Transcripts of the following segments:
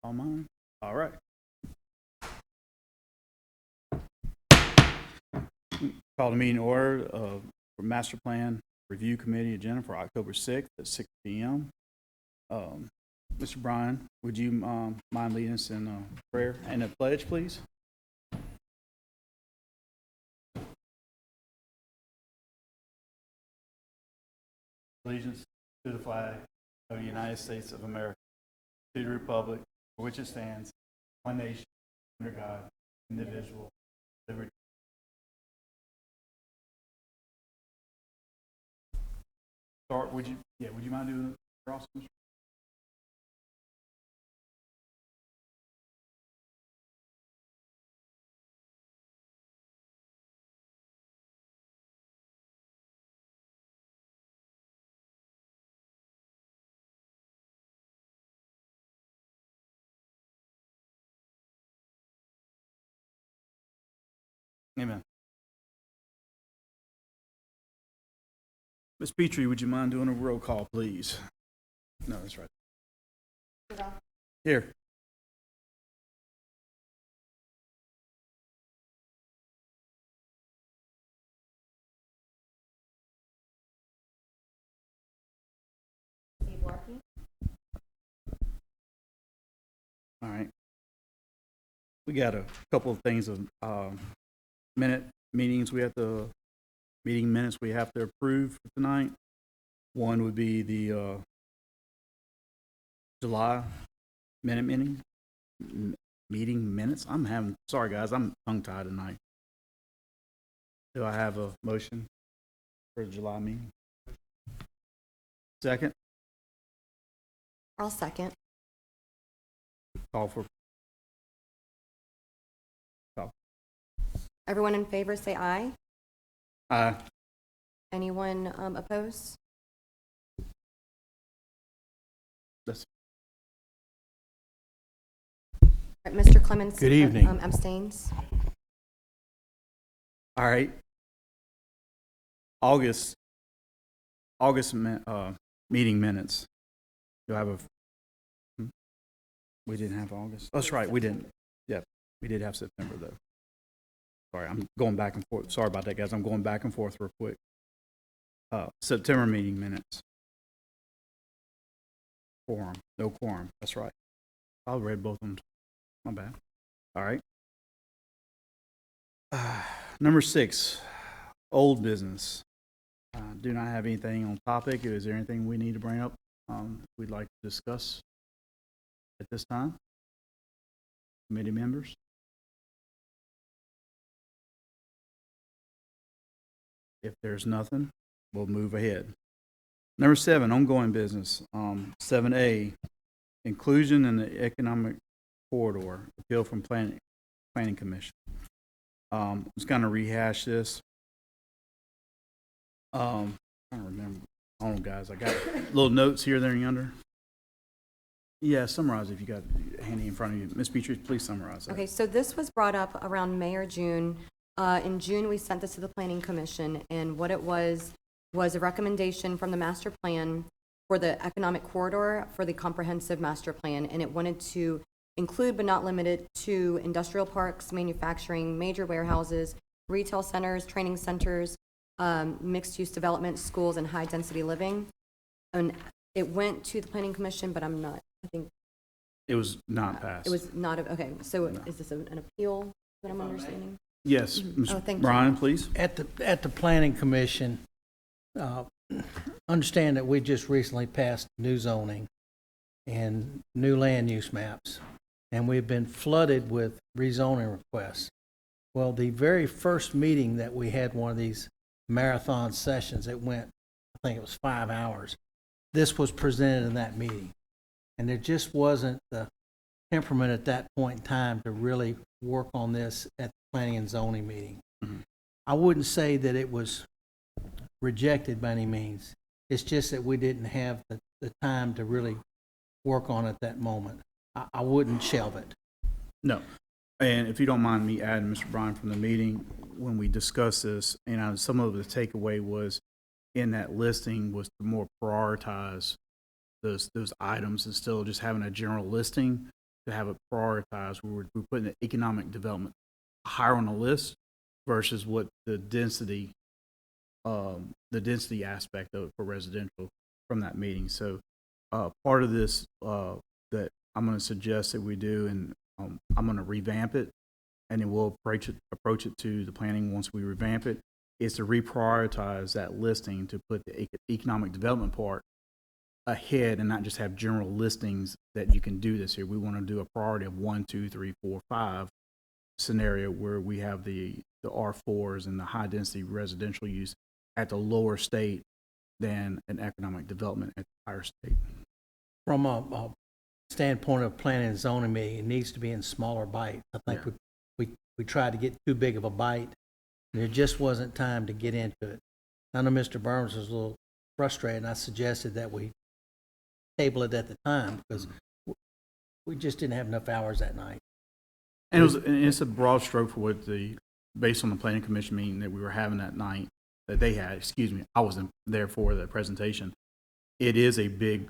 All mine? All right. Call the meeting order for Master Plan Review Committee agenda for October 6th at 6 p.m. Mr. Bryan, would you mind leading us in prayer and a pledge, please? Allegiance to the flag of the United States of America, to the republic for which it stands, one nation, under God, indivisible, liberty. Start, would you mind doing the cross? Amen. Ms. Petrie, would you mind doing a roll call, please? No, that's right. Here. All right. We got a couple of things of meeting minutes we have to approve for tonight. One would be the July meeting minutes. Sorry guys, I'm tongue tied tonight. Do I have a motion for the July meeting? Second? I'll second. Call. Everyone in favor, say aye. Aye. Anyone opposed? That's All right, Mr. Clemens. Good evening. Abstains. all right. August meeting minutes. Do I have a? We didn't have August. That's right, we didn't. Yeah, we did have September though. Sorry, I'm going back and forth. Sorry about that, guys. I'm going back and forth real quick. September meeting minutes. Quorum, no quorum. That's right. I read both of them. My bad. All right. Number 6, old business. Do not have anything on topic. Is there anything we need to bring up we'd like to discuss at this time? Committee members? If there's nothing, we'll move ahead. Number 7, ongoing business. 7A, inclusion in the economic corridor, appeal from planning commission. I was going to rehash this. I'm trying to remember. Hold on, guys. I got little notes here, there, and yonder. Yeah, summarize if you got it handy in front of you. Ms. Petrie, please summarize that. Okay, so this was brought up around May or June. In June, we sent this to the Planning Commission, and what it was a recommendation from the master plan for the economic corridor for the comprehensive master plan, and it wanted to include but not limited to industrial parks, manufacturing, major warehouses, retail centers, training centers, mixed-use development, schools, and high-density living. And it went to the Planning Commission, but I think It was not passed. it was not, okay, so is this an appeal that I'm understanding? Yes, Oh, Mr. thank you. Bryan, please. At the Planning Commission, understand that we just recently passed new zoning and new land use maps, and we've been flooded with rezoning requests. Well, the very first meeting that we had one of these marathon sessions, it went, I think it was 5 hours. This was presented in that meeting, and there just wasn't the temperament at that point in time to really work on this at the planning and zoning meeting. Mhm. I wouldn't say that it was rejected by any means. It's just that we didn't have the time to really work on it at that moment. I wouldn't shelve it. No. And if you don't mind me adding, Mr. Bryan, from the meeting, when we discussed this, some of the takeaway was in that listing was to more prioritize those items instead of just having a general listing, to have it prioritized. We're putting the economic development higher on the list versus what the density aspect of it for residential from that meeting. So part of this that I'm going to suggest that we do, and I'm going to revamp it, and then we'll approach it to the planning once we revamp it, is to reprioritize that listing to put the economic development part ahead and not just have general listings that you can do this here. We want to do a priority of 1, 2, 3, 4, 5 scenario where we have the R4s and the high density residential use at the lower state than an economic development at the higher state. From a standpoint of planning and zoning meeting, it needs to be in smaller bites. I think we tried to get too big of a bite. There just wasn't time to get into it. I know Mr. Burns was a little frustrated, and I suggested that we table it at the time because we just didn't have enough hours that night. And it's a broad stroke for what based on the planning commission meeting that we were having that night, that they had, I wasn't there for the presentation. It is a big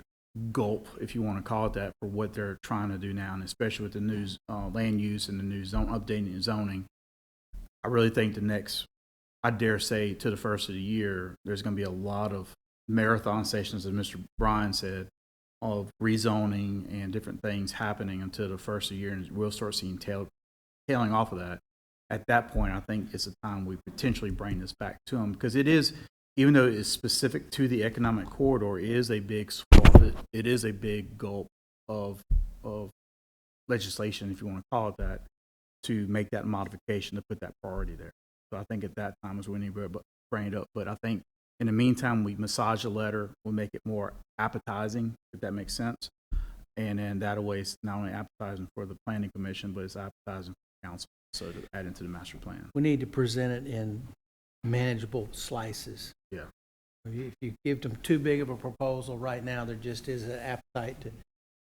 gulp, if you want to call it that, for what they're trying to do now, and especially with the new land use and the new updating and zoning. I really think I dare say to the first of the year, there's going to be a lot of marathon sessions, as Mr. Bryan said, of rezoning and different things happening until the first of the year, and we'll start seeing tailing off of that. At that point, I think it's a time we potentially bring this back to them, because it is, even though it is specific to the economic corridor, it is a big swath. It is a big gulp of legislation, if you want to call it that, to make that modification, to put that priority there. So I think at that time is when we need to bring it up. But I think in the meantime, we massage the letter, we'll make it more appetizing, if that makes sense. And then that way it's not only appetizing for the planning commission, but it's appetizing for the council, so to add into the master plan. We need to present it in manageable slices. Yeah. If you give them too big of a proposal right now, there just is an appetite to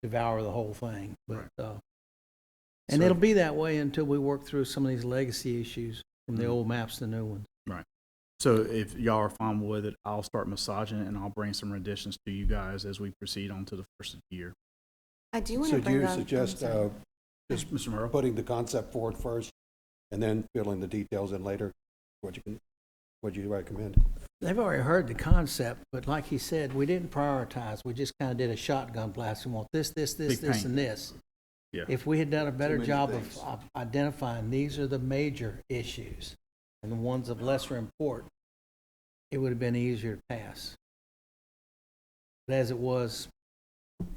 devour the whole thing. But and So- it'll be that way until we work through some of these legacy issues from the old maps to the new ones. Right. So if y'all are fine with it, I'll start massaging it, and I'll bring some additions to you guys as we proceed on to the first of the year. I do want So to do bring you up. suggest Just Mr. Murrow? putting the concept forward first and then filling the details in later? What you recommend? They've already heard the concept, but like he said, we didn't prioritize. We just kind of did a shotgun blast. We want this, Big pain. and this. Yeah. If we had done a better many job things. of identifying these are the major issues and the ones of lesser import, it would have been easier to pass. But as it was,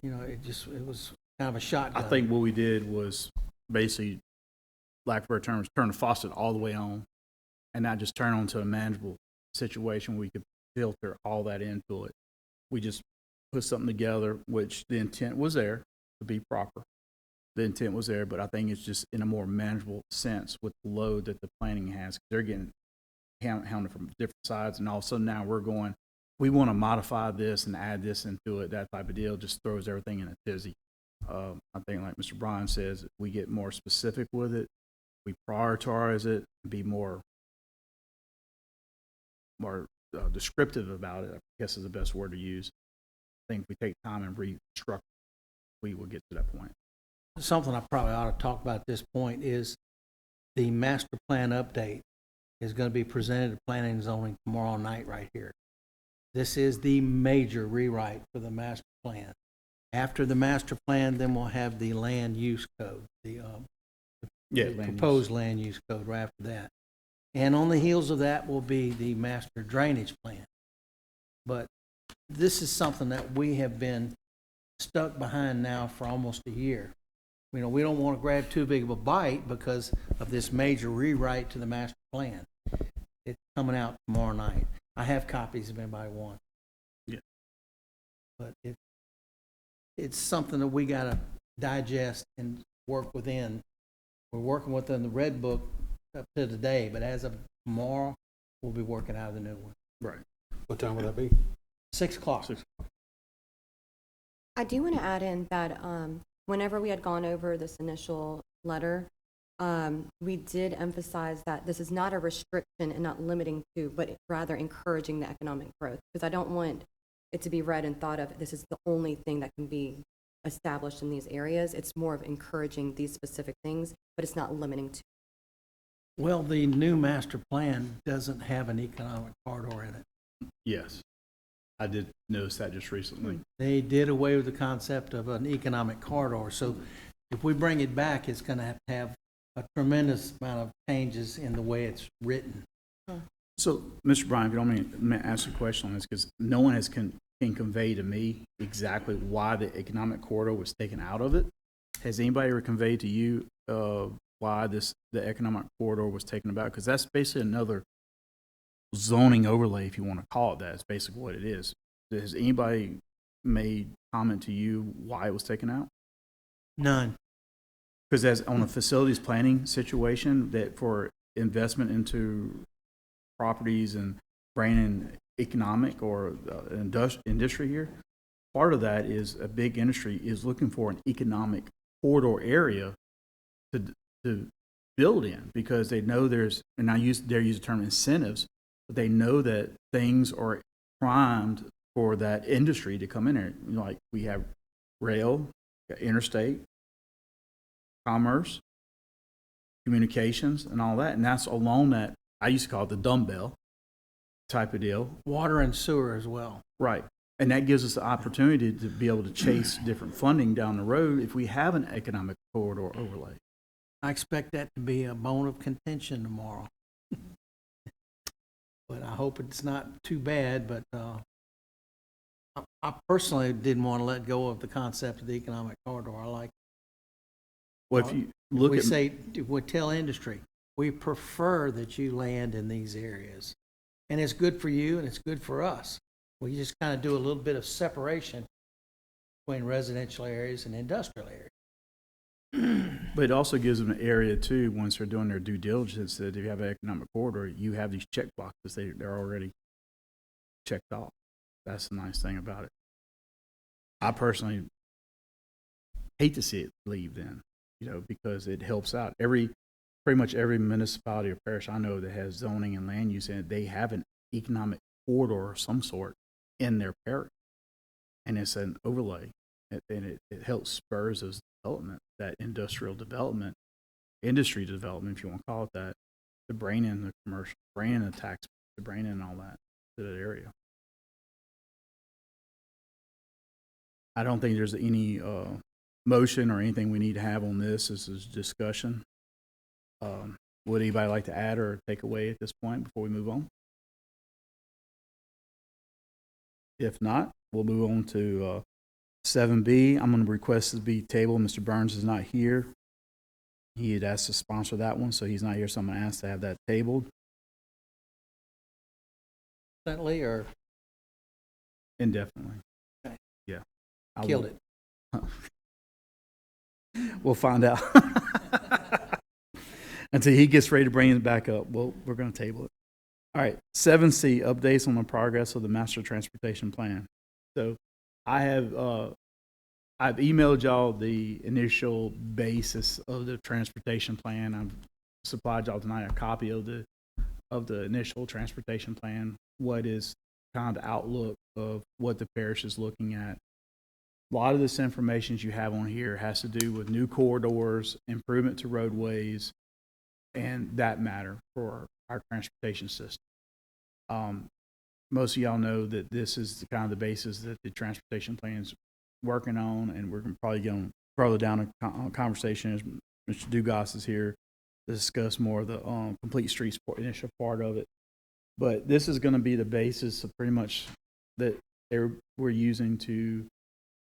it was kind of a shotgun. I think what we did was basically, lack of better terms, turn the faucet all the way on and not just turn on to a manageable situation where we could filter all that into it. We just put something together, which the intent was there to be proper. The intent was there, but I think it's just in a more manageable sense with the load that the planning has. They're getting hounded from different sides, and all of a sudden now we're going, we want to modify this and add this into it, that type of deal, just throws everything in a tizzy. I think like Mr. Bryan says, we get more specific with it, we prioritize it, be more descriptive about it, I guess is the best word to use. I think if we take time and restructure, we will get to that point. Something I probably ought to talk about at this point is the master plan update is going to be presented to planning and zoning tomorrow night right here. This is the major rewrite for the master plan. After the master plan, then we'll have the land use code, the proposed land use code right after that. And on the heels of that will be the master drainage plan. But this is something that we have been stuck behind now for almost a year. We don't want to grab too big of a bite because of this major rewrite to the master plan. It's coming out tomorrow night. I have copies if anybody wants. Yeah. But it's something that we got to digest and work within. We're working within the red book up to today, but as of tomorrow, we'll be working out of the new one. Right. What time would that be? 6 o'clock. I do want to add in that whenever we had gone over this initial letter, we did emphasize that this is not a restriction and not limiting to, but rather encouraging the economic growth. Because I don't want it to be read and thought of, this is the only thing that can be established in these areas. It's more of encouraging these specific things, but it's not limiting to. Well, the new master plan doesn't have an economic corridor in it. Yes. I did notice that just recently. They did away with the concept of an economic corridor. So if we bring it back, it's going to have a tremendous amount of changes in the way it's written. So, Mr. Bryan, if you don't mind, may I ask a question on this, because no one can convey to me exactly why the economic corridor was taken out of it. Has anybody ever conveyed to you why the economic corridor was taken about? Because that's basically another zoning overlay, if you want to call it that. It's basically what it is. Has anybody made comment to you why it was taken out? None. Because as on a facilities planning situation, that for investment into properties and bringing economic or industry here, part of that is a big industry is looking for an economic corridor area to build in, because they know there's, and they're using the term incentives, but they know that things are primed for that industry to come in there. You know, like we have rail, interstate, commerce, communications, and all that. And that's along that, I used to call it the dumbbell type of deal. Water and sewer as well. Right. And that gives us the opportunity to be able to chase different funding down the road if we have an economic corridor overlay. I expect that to be a bone of contention tomorrow. But I hope it's not too bad, but I personally didn't want to let go of the concept of the economic corridor. I like, Well, if you look we at, say, we tell industry, we prefer that you land in these areas. And it's good for you and it's good for us. We just kind of do a little bit of separation between residential areas and industrial areas. but it also gives them an area too, once they're doing their due diligence, that if you have an economic corridor, you have these check boxes, they're already checked off. That's the nice thing about it. I personally hate to see it leave then, you know, because it helps out. Pretty much every municipality or parish I know that has zoning and land use in it, they have an economic corridor of some sort in their parish. And it's an overlay, and it helps spurs those development, that industrial development, industry development, if you want to call it that, to bring in the commercial, bring in the tax, to bring in all that to that area. I don't think there's any motion or anything we need to have on this. This is discussion. Would anybody like to add or take away at this point before we move on? If not, we'll move on to 7B. I'm going to request it be tabled. Mr. Burns is not here. He had asked to sponsor that one, so he's not here, so I'm going to ask to have that tabled Definitely, or indefinitely. Okay. Yeah. killed it. We'll find out. Until he gets ready to bring it back up, we're going to table it. All right, 7C, updates on the progress of the Master Transportation Plan. So I've emailed y'all the initial basis of the transportation plan. I've supplied y'all tonight a copy of the initial transportation plan, what is kind of the outlook of what the parish is looking at. A lot of this information you have on here has to do with new corridors, improvement to roadways, and that matter for our transportation system. Most of y'all know that this is the kind of the basis that the transportation plan is working on, and we're probably going further down a conversation as Mr. Dugas is here to discuss more of the complete streets initial part of it. But this is going to be the basis of pretty much that we're using to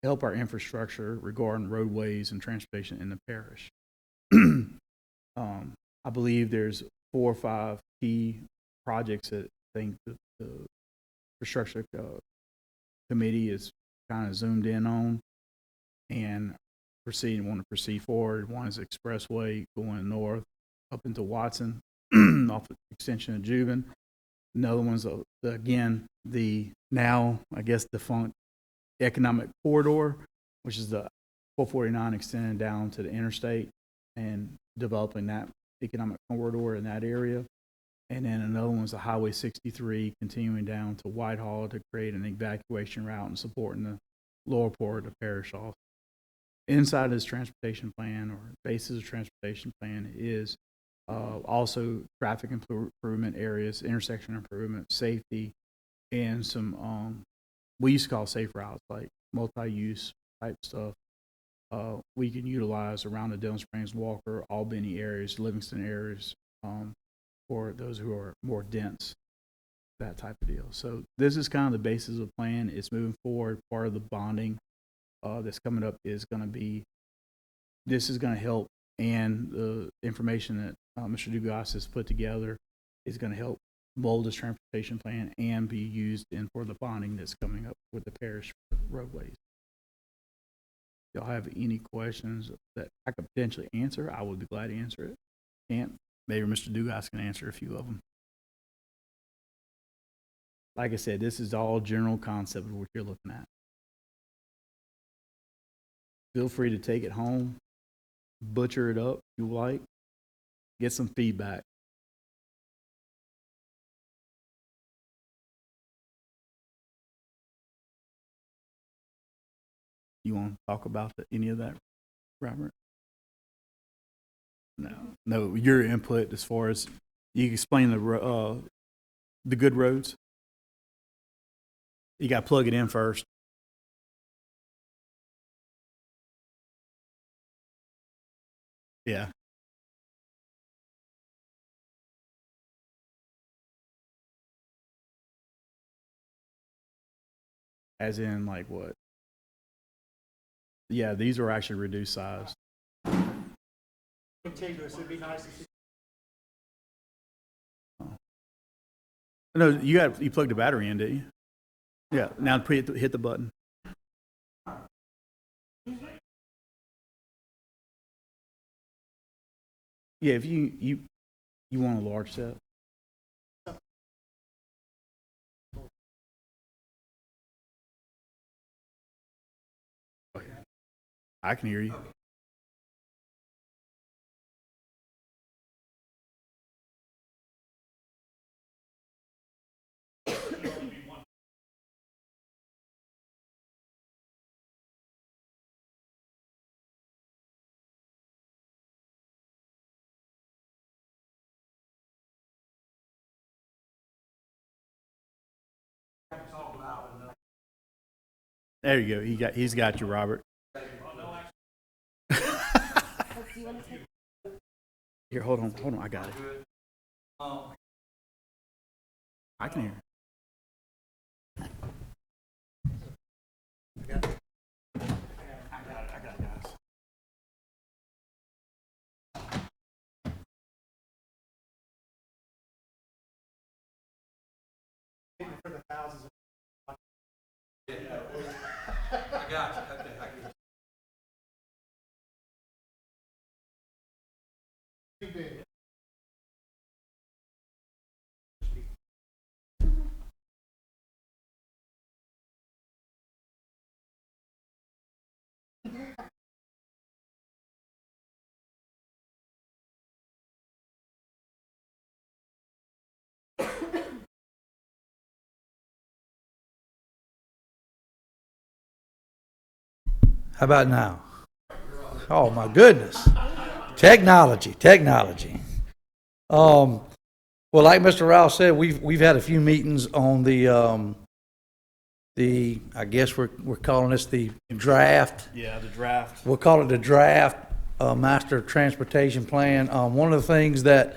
help our infrastructure regarding roadways and transportation in the parish. I believe there's 4 or 5 key projects that I think the infrastructure committee is kind of zoomed in on and want to proceed forward. One is Expressway going north up into Watson off the extension of Juban. Another one's again the now I guess defunct economic corridor, which is the 449 extending down to the interstate and developing that economic corridor in that area. And then another one's the Highway 63 continuing down to Whitehall to create an evacuation route and supporting the lower part of the parish off inside this transportation plan or basis of transportation plan is also traffic improvement areas, intersection improvement, safety, and some we used to call safe routes, like multi-use type stuff. We can utilize around the Dillon Springs, Walker, Albany areas, Livingston areas, for those who are more dense, that type of deal. So this is kind of the basis of the plan. It's moving forward. Part of the bonding that's coming up is going to be, this is going to help, and the information that Mr. Dugas has put together is going to help mold this transportation plan and be used for the bonding that's coming up with the parish roadways. If y'all have any questions that I could potentially answer, I would be glad to answer it. Can't, maybe Mr. Dugas can answer a few of them. Like I said, this is all general concept of what you're looking at. Feel free to take it home, butcher it up if you like, get some feedback. You want to talk about any of that, Robert? No, your input as far as you can explain the good roads. You got to plug it in first. Yeah. As in, like what? Yeah, these are actually reduced size. Contiguous, it'd be nice to see. No, you plugged the battery in, didn't you? Yeah. Now hit the button. Yeah, if you want a large set. I can hear you. There you go. He's got you, Robert. Here, hold on. I got it. I can hear. I got it, guys. For the thousands of I got you. Okay, I get you. too big. How about now? Oh my goodness. Technology. Well, like Mr. Rouse said, we've had a few meetings on the I guess we're calling this the draft. Yeah, the draft. We'll call it the draft master transportation plan. One of the things that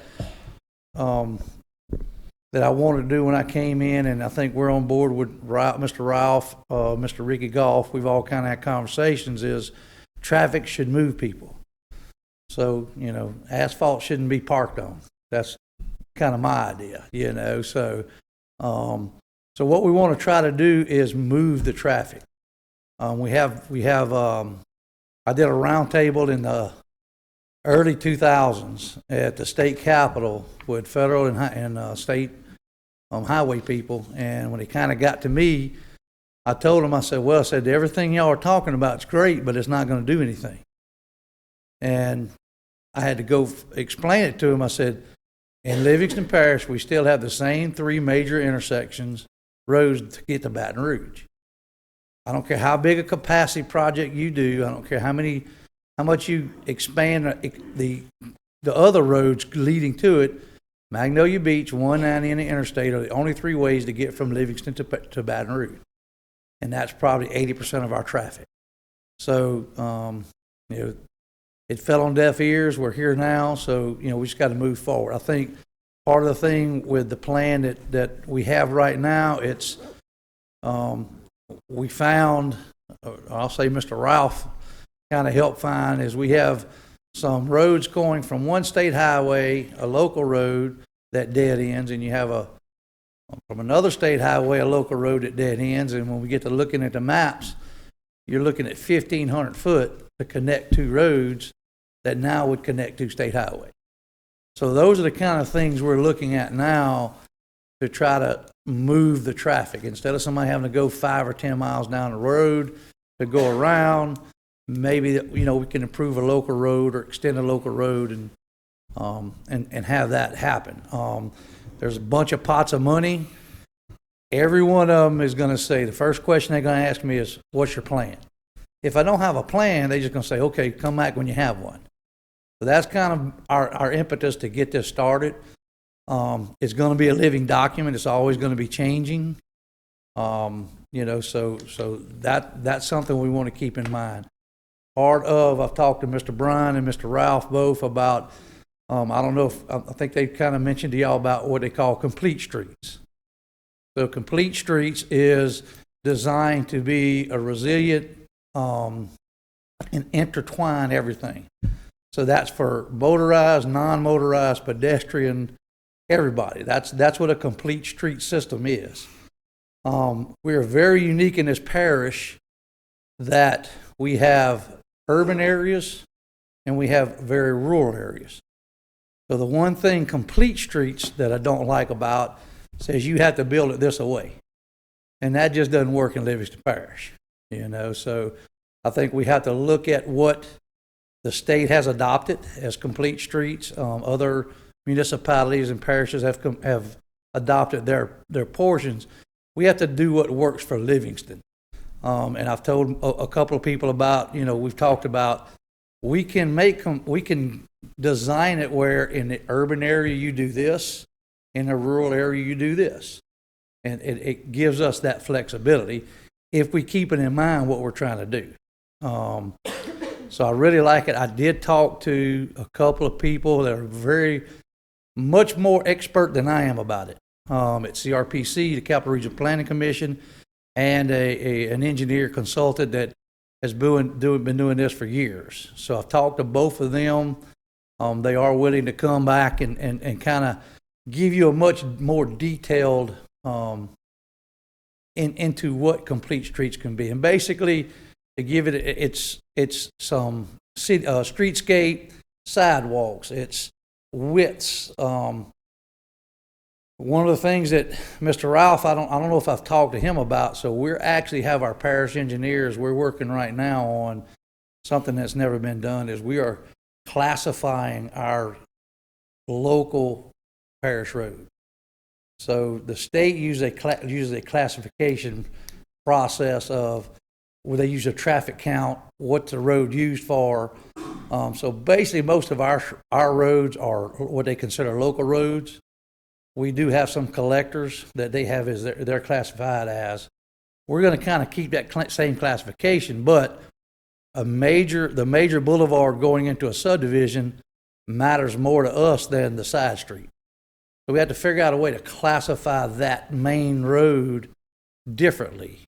I wanted to do when I came in, and I think we're on board with Mr. Ralph, Mr. Ricky Goff, we've all kind of had conversations, is traffic should move people. So, asphalt shouldn't be parked on. That's kind of my idea, So, so what we want to try to do is move the traffic. We have. I did a roundtable in the early 2000s at the state capitol with federal and state highway people, and when it kind of got to me, I told them, I said, everything y'all are talking about is great, but it's not going to do anything. And I had to go explain it to them. I said, in Livingston Parish, we still have the same 3 major intersections, roads to get to Baton Rouge. I don't care how big a capacity project you do, I don't care how much you expand the other roads leading to it, Magnolia Beach, 190 and the interstate are the only three ways to get from Livingston to Baton Rouge. And that's probably 80% of our traffic. So, you know, it fell on deaf ears. We're here now, so, you know, we just got to move forward. I think part of the thing with the plan that we have right now, it's, we found, I'll say Mr. Ralph kind of helped find, is we have some roads going from one state highway, a local road that dead ends, and you have from another state highway, a local road that dead ends. And when we get to looking at the maps, you're looking at 1,500 foot to connect two roads that now would connect two state highway. So those are the kind of things we're looking at now to try to move the traffic. Instead of somebody having to go 5 or 10 miles down the road to go around, maybe, you know, we can improve a local road or extend a local road and have that happen. There's a bunch of pots of money. Every one of them is going to say, the first question they're going to ask me is, what's your plan? If I don't have a plan, they're just going to say, okay, come back when you have one. So that's kind of our impetus to get this started. It's going to be a living document. It's always going to be changing. You know, so that's something we want to keep in mind. I've talked to Mr. Bryan and Mr. Ralph both about, I don't know if, I think they kind of mentioned to y'all about what they call complete streets. So complete streets is designed to be a resilient and intertwine everything. So that's for motorized, non-motorized, pedestrian, everybody. That's what a complete street system is. We are very unique in this parish that we have urban areas and we have very rural areas. So the one thing complete streets that I don't like about says you have to build it this way. And that just doesn't work in Livingston Parish, you know. So I think we have to look at what the state has adopted as complete streets. Other municipalities and parishes have adopted their portions. We have to do what works for Livingston. And I've told a couple of people about, you know, we've talked about, we can design it where in the urban area you do this, in the rural area you do this. And it gives us that flexibility if we keep it in mind what we're trying to do. So I really like it. I did talk to a couple of people that are very much more expert than I am about it. At CRPC, the Capital Region Planning Commission, and an engineer consultant that has been doing this for years. So I've talked to both of them. They are willing to come back and kind of give you a much more detailed into what complete streets can be. And basically, to give it's some streetscape, sidewalks, it's widths. One of the things that Mr. Ralph, I don't know if I've talked to him about, so we're actually have our parish engineers, we're working right now on something that's never been done, is we are classifying our local parish road. So the state uses a classification process of where they use a traffic count, what's the road used for. So basically most of our roads are what they consider local roads. We do have some collectors that they have as they're classified as. We're going to kind of keep that same classification, but the major boulevard going into a subdivision matters more to us than the side street. So we have to figure out a way to classify that main road differently,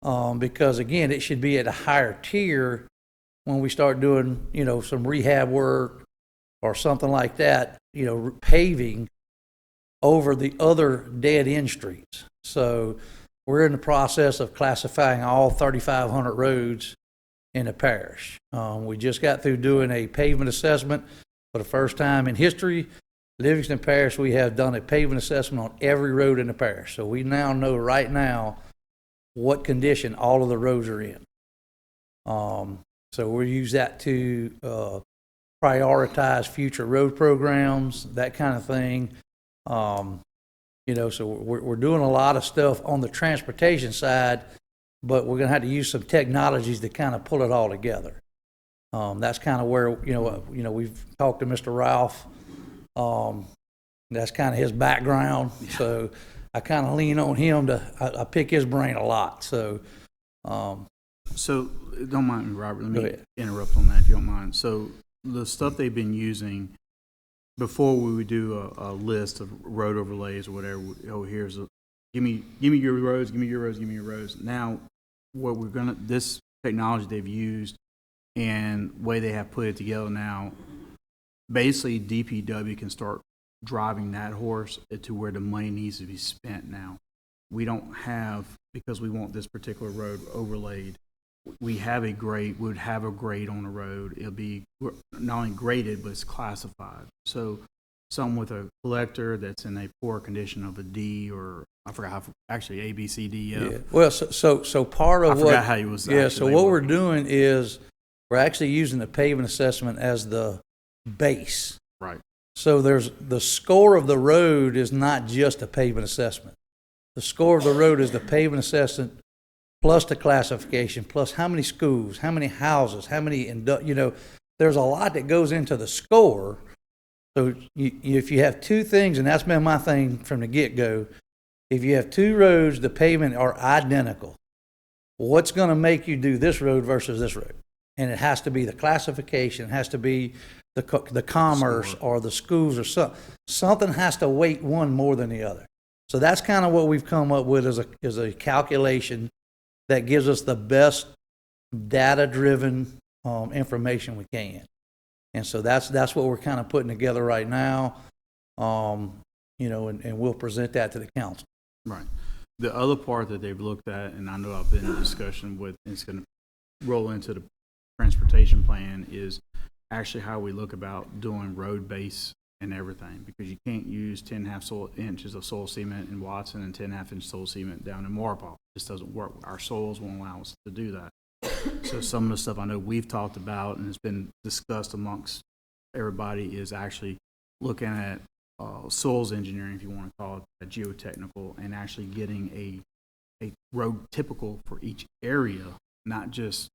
because again, it should be at a higher tier when we start doing, you know, some rehab work or something like that, you know, paving over the other dead end streets. So we're in the process of classifying all 3,500 roads in the parish. We just got through doing a pavement assessment for the first time in history. Livingston Parish, we have done a pavement assessment on every road in the parish. So we now know right now what condition all of the roads are in. So we'll use that to prioritize future road programs, that kind of thing. You know, so we're doing a lot of stuff on the transportation side but we're gonna have to use some technologies to kind of pull it all together. That's kind of where, we've talked to Mr. Ralph. That's kind of his background, so I kind of lean on him I pick his brain a lot, so, So, don't mind me, Robert, let Go me ahead. interrupt on that if you don't mind. So, the stuff they've been using, before we would do a list of road overlays or whatever, here's give me your roads, give me your roads, give me your roads. Now, this technology they've used and way they have put it together now, basically DPW can start driving that horse to where the money needs to be spent now. We don't have, because we want this particular road overlaid, we would have a grade on the road. It'll be not only graded, but it's classified. So some with a collector that's in a poor condition of a D, or I forgot how, actually A, B, C, D, F. yeah. Well, so part I of forgot what, how it was. yeah, so actually what we're labeled. doing is, we're actually using the pavement assessment as the base. Right. So the score of the road is not just a pavement assessment. The score of the road is the pavement assessment plus the classification, plus how many schools, how many houses, how many, there's a lot that goes into the score. So if you have two things, and that's been my thing from the get-go, if you have two roads, the pavement are identical, what's going to make you do this road versus this road? And it has to be the classification, it has to be the commerce or the schools or something. Something has to weight one more than the other. So that's kind of what we've come up with is a calculation that gives us the best data-driven information we can. And so that's what we're kind of putting together right now, and we'll present that to the council. Right. The other part that they've looked at, and I know I've been in discussion with, and it's going to roll into the transportation plan, is actually how we look about doing road base and everything, because you can't use 10.5 inches of soil cement in Watson and 10.5 inch soil cement down in Maurepas. This doesn't work. Our soils won't allow us to do that. So some of the stuff I know we've talked about and has been discussed amongst everybody is actually looking at soils engineering, if you want to call it, a geotechnical, and actually getting a road typical for each area, not just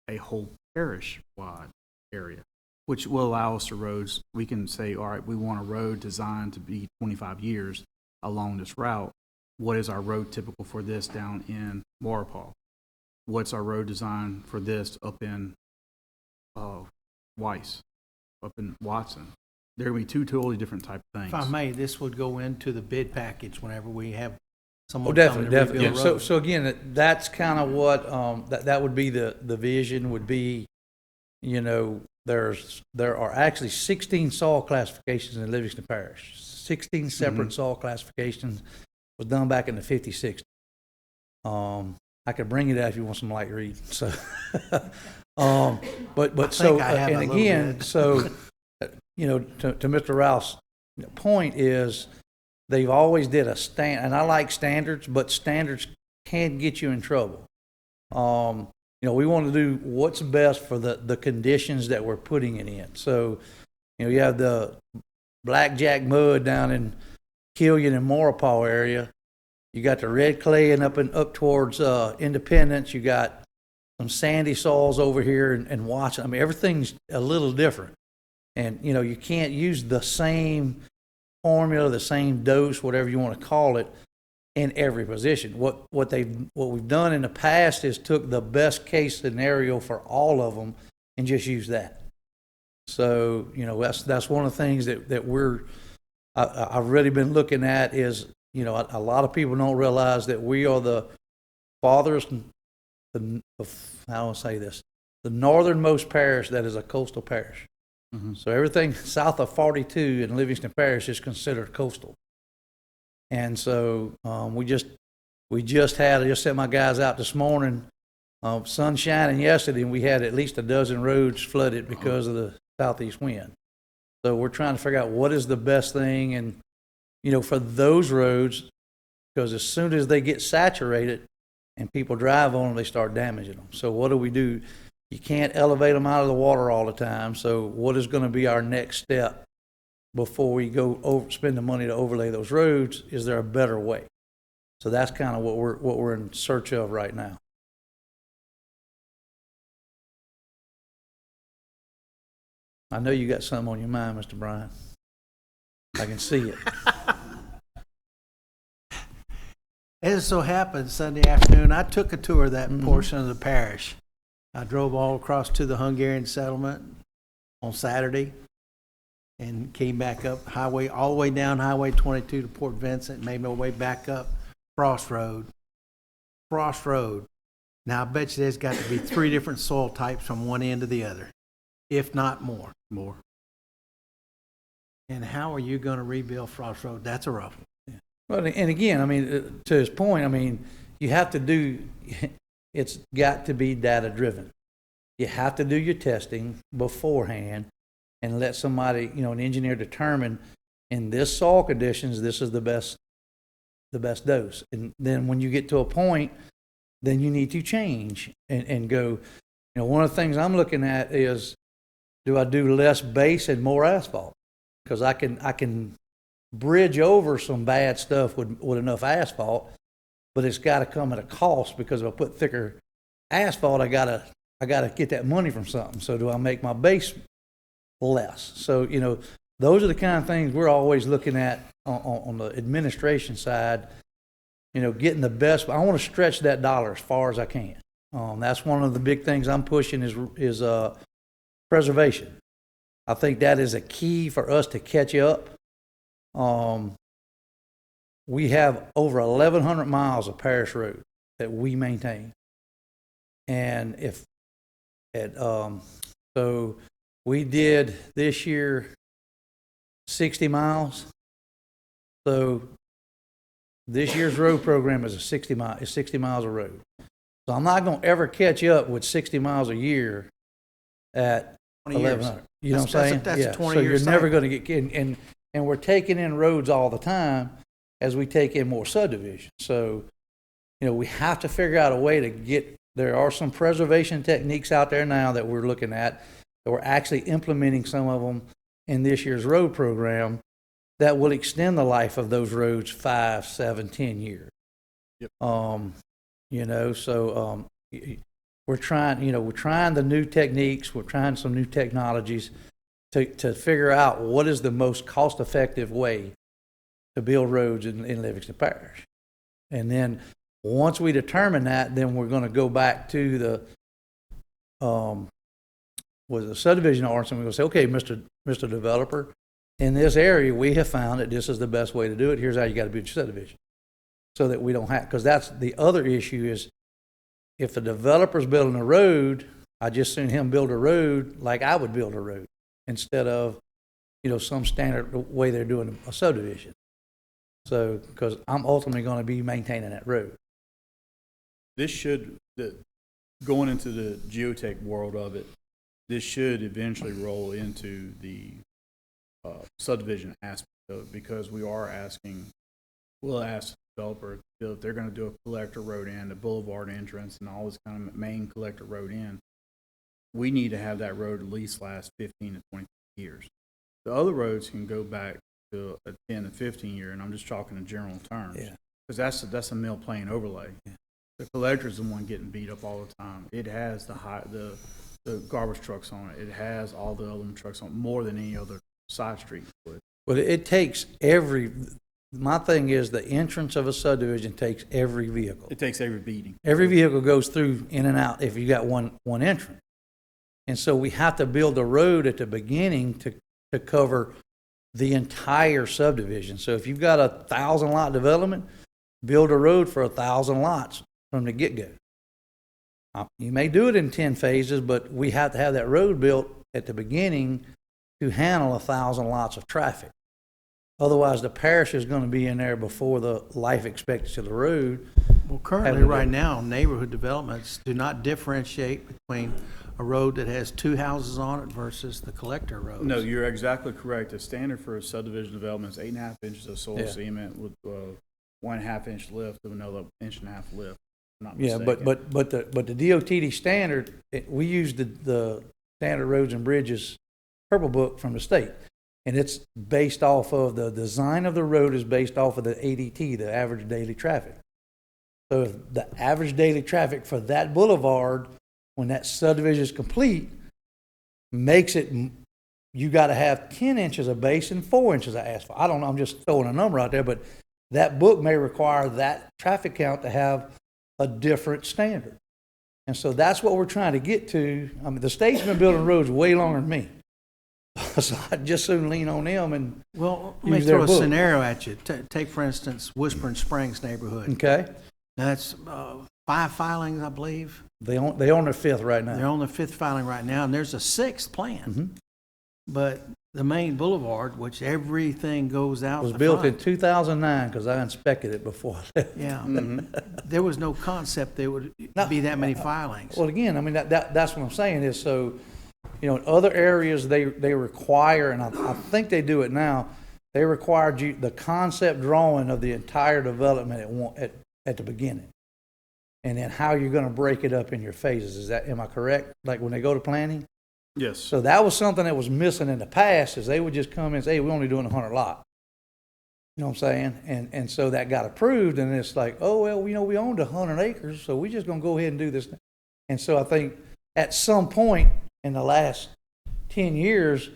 a whole parish-wide area, which will allow us to roads. We can say, all right, we want a road designed to be 25 years along this route. What is our road typical for this down in Maurepas? What's our road design for this up in Weiss, up in Watson? There are going to be two totally different type of things. If I may, this would go into the bid package whenever we have Oh, someone coming definitely, to definitely. rebuild So, roads. so again, that's kind of what, that would be the vision would be, there are actually 16 soil classifications in Livingston Parish. 16 separate soil classifications, was done back in the 50s, 60s. I could bring you that if you want some light reading. So, but so, I have and a little again, bit. so, to Mr. Ralph's point is, they've always did and I like standards, but standards can get you in trouble. We want to do what's best for the conditions that we're putting it in. So, you have the blackjack mud down in Killian and Maurepas area. You got the red clay and up towards Independence. You got some sandy soils over here and Watson. I mean, everything's a little different. And, you can't use the same formula, the same dose, whatever you want to call it, in every position. What we've done in the past is took the best case scenario for all of them and just used that. So, that's one of the things that I've really been looking at is, a lot of people don't realize that we are the farthest, how do I say this, the northernmost parish that is a coastal parish. Mm-hmm. So everything south of 42 in Livingston Parish is considered coastal. And so I just sent my guys out this morning, sun shining yesterday, and we had at least a dozen roads flooded because of the southeast wind. So we're trying to figure out what is the best thing, and for those roads, because as soon as they get saturated and people drive on them, they start damaging them. So what do? You can't elevate them out of the water all the time. So what is going to be our next step before we go spend the money to overlay those roads? Is there a better way? So that's kind of what we're in search of right now. I know you got something on your mind, Mr. Bryan. I can see it. As it so happened, Sunday afternoon, I took a tour of that Mhm. portion of the parish. I drove all across to the Hungarian settlement on Saturday and came back up highway, all the way down Highway 22 to Port Vincent, made my way back up Frost Road. Frost Road. Now, I bet you there's got to be 3 different soil types from one end to the other, if not more. More. And how are you going to rebuild Frost Road? That's a rough one. Well, and again, I mean, to his point, I mean, you have to do, it's got to be data driven. You have to do your testing beforehand and let somebody, you know, an engineer determine in this soil conditions, this is the best dose. And then when you get to a point, then you need to change and go, you know, one of the things I'm looking at is, do I do less base and more asphalt? Because I can bridge over some bad stuff with enough asphalt, but it's got to come at a cost, because if I put thicker asphalt, I gotta get that money from something. So do I make my base less? So, you know, those are the kind of things we're always looking at on the administration side. You know, getting the best. I want to stretch that dollar as far as I can. That's one of the big things I'm pushing is preservation. I think that is a key for us to catch up. We have over 1,100 miles of parish road that we maintain, and so we did this year 60 miles. So this year's road program is 60 miles of road. So I'm not going to ever catch up with 60 miles a year at 1,100. You know what I'm saying? That's a 20-year So you're never cycle. going to get and we're taking in roads all the time as we take in more subdivisions. So, you know, we have to figure out a way to get. There are some preservation techniques out there now that we're looking at, that we're actually implementing some of them in this year's road program that will extend the life of those roads 5, 7, 10 years. Yep. You know, so we're trying the new techniques, we're trying some new technologies to figure out what is the most cost-effective way to build roads in Livingston Parish. And then once we determine that, then we're going to go back to the subdivision ordinance, and we're going to say, okay, Mr. Developer, in this area, we have found that this is the best way to do it. Here's how you got to build your subdivision. So that we don't have, because that's the other issue is, if the developer's building a road, I just seen him build a road like I would build a road, instead of, you know, some standard way they're doing a subdivision. So, because I'm ultimately going to be maintaining that road. Going into the geotech world of it, this should eventually roll into the subdivision aspect of it, because we'll ask the developer if they're going to do a collector road in, the boulevard entrance, and all this kind of main collector road in. We need to have that road at least last 15 to 20 years. The other roads can go back to a 10 to 15 year, and I'm just talking in general terms. Yeah. Because that's a mill plane overlay. Yeah. The collector's the one getting beat up all the time. It has the garbage trucks on it. It has all the other trucks on it, more than any other side street would. But it takes my thing is the entrance of a subdivision takes every vehicle. It takes every beating. Every vehicle goes through in and out if you got one entrance. And so we have to build a road at the beginning to cover the entire subdivision. So if you've got 1,000 lot development, build a road for 1,000 lots from the get-go. You may do it in 10 phases, but we have to have that road built at the beginning to handle 1,000 lots of traffic. Otherwise, the parish is going to be in there before the life expectancy of the road. Well, currently, right now, neighborhood developments do not differentiate between a road that has 2 houses on it versus the collector roads. No, you're exactly correct. The standard for a subdivision development is 8.5 inches of soil Yeah. cement with 1.5 inch lift of another 1.5 inch lift. if I'm not Yeah, mistaken. but the DOTD standard, we use the standard roads and bridges purple book from the state. And it's based off of the design of the road is based off of the ADT, the average daily traffic. So if the average daily traffic for that boulevard, when that subdivision is complete, makes it you gotta have 10 inches of base and 4 inches of asphalt. I don't know, I'm just throwing a number out there, but that book may require that traffic count to have a different standard. And so that's what we're trying to get to. I mean, the state's been building roads way longer than me. So I'd just soon lean on them and, Well, let me Use their throw a book. scenario at you. Take, for instance, Whispering Springs neighborhood. okay? Now, that's 5 filings, I believe. They on their fifth right They're now. on the 5th filing right now, and there's a 6th plan. Mhm. But the main boulevard, which everything goes out Was the built in front, 2009, because I inspected it before I left. yeah, there was no concept there would No. be that many filings. Well, again, I mean, that's what I'm saying is, so, you know, in other areas, they require, and I think they do it now, they required you, the concept drawing of the entire development at the beginning. And then how you're gonna break it up in your phases. Am I correct? Like when they go to planning? Yes. So that was something that was missing in the past, is they would just come in and say, hey, we're only doing 100 lot. You know what I'm saying? And so that got approved, and it's like, oh, well, you know, we owned 100 acres, so we're just gonna go ahead and do this. And so I think at some point in the last 10 years,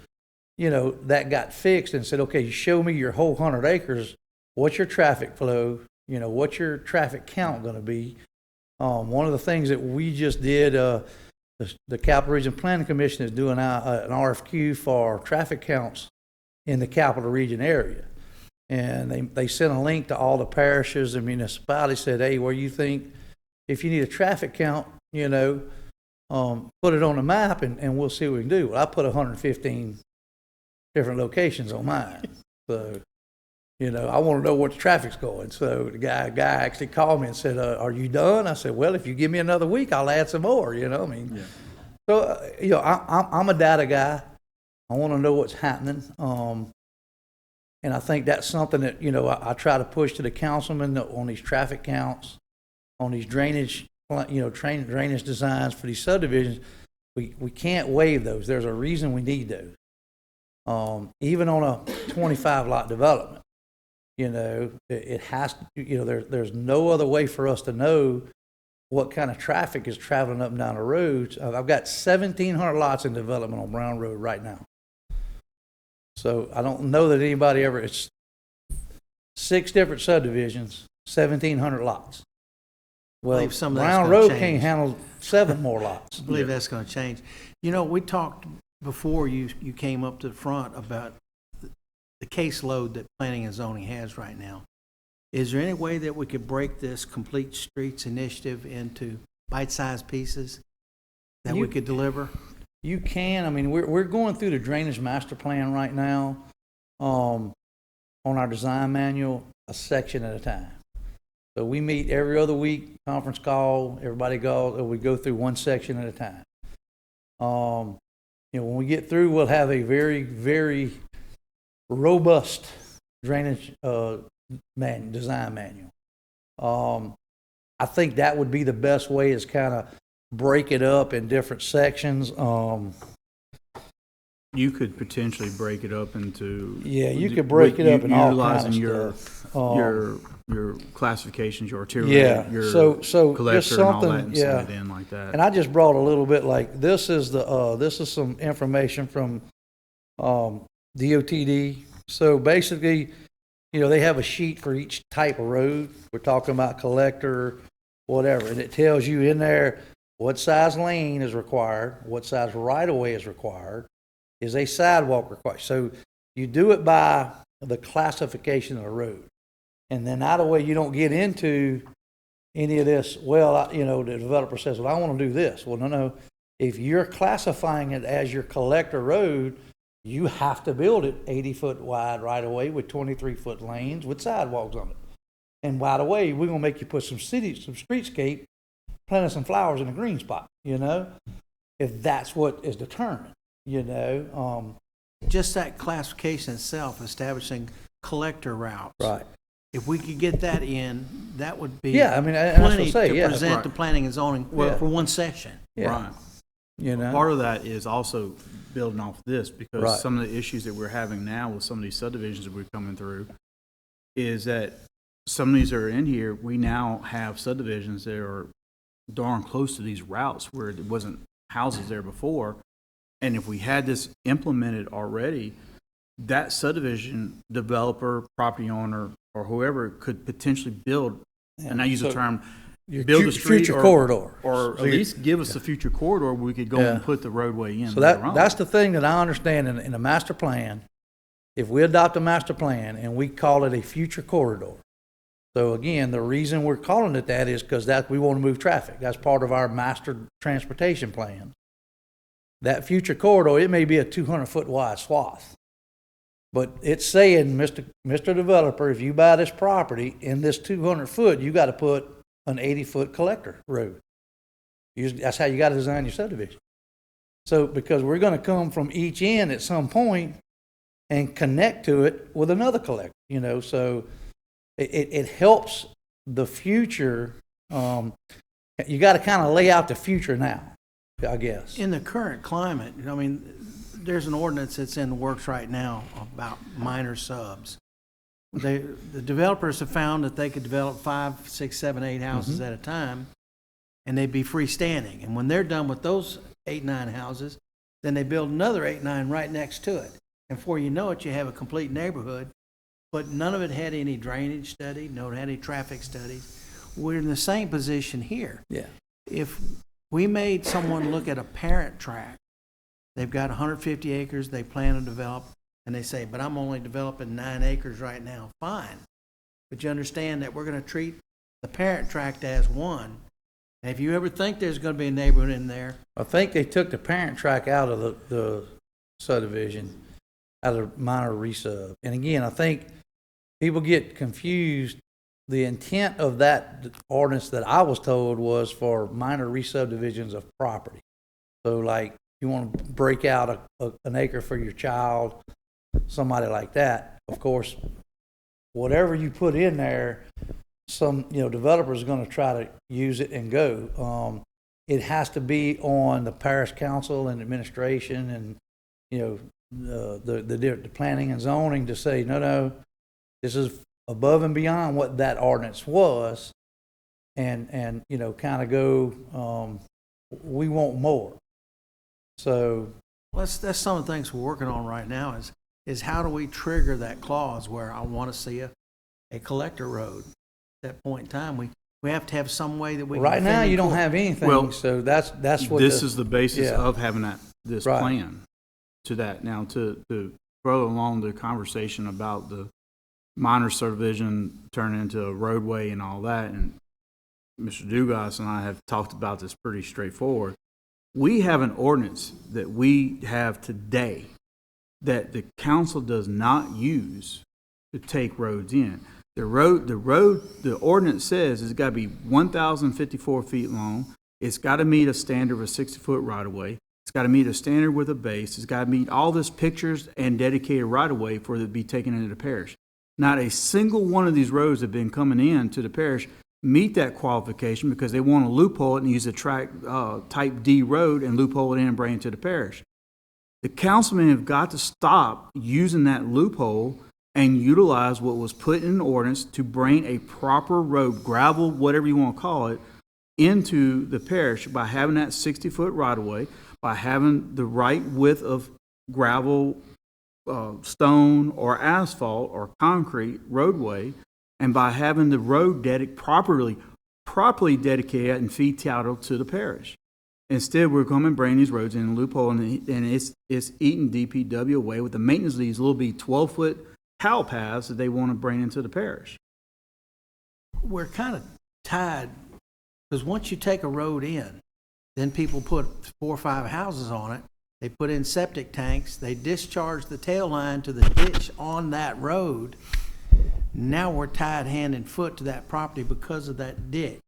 you know, that got fixed and said, okay, you show me your whole 100 acres, what's your traffic flow, you know, what's your traffic count gonna be? One of the things that we just did, the Capital Region Planning Commission is doing an RFQ for traffic counts in the Capital Region area. And they sent a link to all the parishes and municipalities, said, hey, where you think, if you need a traffic count, you know, put it on the map and we'll see what we can do. Well, I put 115 different locations on mine. So, you know, I want to know where the traffic's going. So the guy actually called me and said, are you done? I said, well, if you give me another week, I'll add some more, you know, I mean. Yeah. So, you know, I'm a data guy. I want to know what's happening. And I think that's something that, you know, I try to push to the councilmen on these traffic counts, on these drainage, you know, drainage designs for these subdivisions. We can't waive those. There's a reason we need those. Even on a 25 lot development. You know, it has to, you know, there's no other way for us to know what kind of traffic is traveling up and down the roads. I've got 1,700 lots in development on Brown Road right now. So I don't know that anybody ever, it's 6 different subdivisions, 1,700 lots. Well, believe some of that's Brown gonna Road change. can't handle 7 more lots. I believe that's going to change. You know, we talked before you came up to the front about the caseload that planning and zoning has right now. Is there any way that we could break this Complete Streets initiative into bite-sized pieces that we You- could deliver? You can. I mean, we're going through the drainage master plan right now, on our design manual, a section at a time. So we meet every other week, conference call, everybody goes, we go through one section at a time. You know, when we get through, we'll have a very, very robust drainage, design manual. I think that would be the best way, is kind of break it up in different sections. You could potentially break it up into. Yeah, you could break it up in all utilizing kinds of your, stuff. your classifications, your arterial, Yeah, your so just collector and all that, something, and yeah. send it in like that. And I just brought a little bit, like, this is some information from, DOTD. So basically, you know, they have a sheet for each type of road. We're talking about collector, whatever, and it tells you in there what size lane is required, what size right-of-way is required, is a sidewalk required. So you do it by the classification of the road. And then that way you don't get into any of this, well, you know, the developer says, well, I want to do this. Well, no. If you're classifying it as your collector road, you have to build it 80-foot wide right-of-way with 23-foot lanes with sidewalks on it. And by the way, we're going to make you put some streetscape, planting some flowers in a green spot, you know, if that's what is determined, you know. Just that classification itself, establishing collector routes. Right. If we could get that in, that would be Yeah, I mean, and that's what I plenty say, to yeah. present Right. to planning and zoning Yeah. for one session. Yeah. Right. You know. Part of that is also building off this, because Right. some of the issues that we're having now with some of these subdivisions that we're coming through is that some of these are in here, we now have subdivisions that are darn close to these routes where there wasn't houses there before. And if we had this implemented already, that subdivision developer, property owner, or whoever could potentially build, and I use the So term, your build a street future or- corridor. or at So you're- least give us a future corridor where we could go and Yeah. put the roadway in So later on. that's the thing that I understand in a master plan. If we adopt a master plan and we call it a future corridor. So again, the reason we're calling it that is because we want to move traffic. That's part of our master transportation plan. That future corridor, it may be a 200-foot wide swath. But it's saying, Mr. Developer, if you buy this property in this 200-foot, you got to put an 80-foot collector road. That's how you got to design your subdivision. So, because we're going to come from each end at some point and connect to it with another collector, so it helps the future. You got to kind of lay out the future now, I guess. In the current climate, I mean, there's an ordinance that's in the works right now about minor subs. The developers have found that they could develop 5, 6, 7, 8 houses at a time, and they'd be freestanding. And when they're done with those 8, 9 houses, then they build another 8, 9 right next to it. And before you know it, you have a complete neighborhood, but none of it had any drainage study, no had any traffic studies. We're in the same position here. Yeah. If we made someone look at a parent tract, they've got 150 acres they plan to develop, and they say, but I'm only developing 9 acres right now. Fine. But you understand that we're going to treat the parent tract as one. And if you ever think there's going to be a neighborhood in there, I think they took the parent track out of the subdivision, out of minor resub. And again, I think people get confused. The intent of that ordinance that I was told was for minor re-subdivisions of property. So like, you want to break out an acre for your child, somebody like that. Of course, whatever you put in there, some, developer's going to try to use it and go. It has to be on the parish council and administration and, the planning and zoning to say, no, this is above and beyond what that ordinance was, and kind of go, we want more. So that's some of the things we're working on right now is how do we trigger that clause where I want to see a collector road. At that point in time, we have to have some way that we can right now, defend you in don't court. have anything. Well, So that's what This is the basis yeah. of having this Right. plan to that. Now, to throw along the conversation about the minor subdivision turning into a roadway and all that, and Mr. Dugas and I have talked about this pretty straightforward. We have an ordinance that we have today that the council does not use to take roads in. The ordinance says it's got to be 1,054 feet long. It's got to meet a standard of a 60-foot right-of-way. It's got to meet a standard with a base. It's got to meet all this pictures and dedicated right-of-way for it to be taken into the parish. Not a single one of these roads that have been coming in to the parish meet that qualification because they want to loophole it and use a type D road and loophole it in and bring it to the parish. The councilmen have got to stop using that loophole and utilize what was put in an ordinance to bring a proper road, gravel, whatever you want to call it, into the parish by having that 60-foot right-of-way, by having the right width of gravel, stone or asphalt or concrete roadway, and by having the road properly dedicated and fee title to the parish. Instead, we're coming and bringing these roads in a loophole, and it's eating DPW away with the maintenance of these little bitty 12-foot cow paths that they want to bring into the parish. We're kind of tied because once you take a road in, then people put 4 or 5 houses on it. They put in septic tanks. They discharge the tail line to the ditch on that road. Now we're tied hand and foot to that property because of that ditch.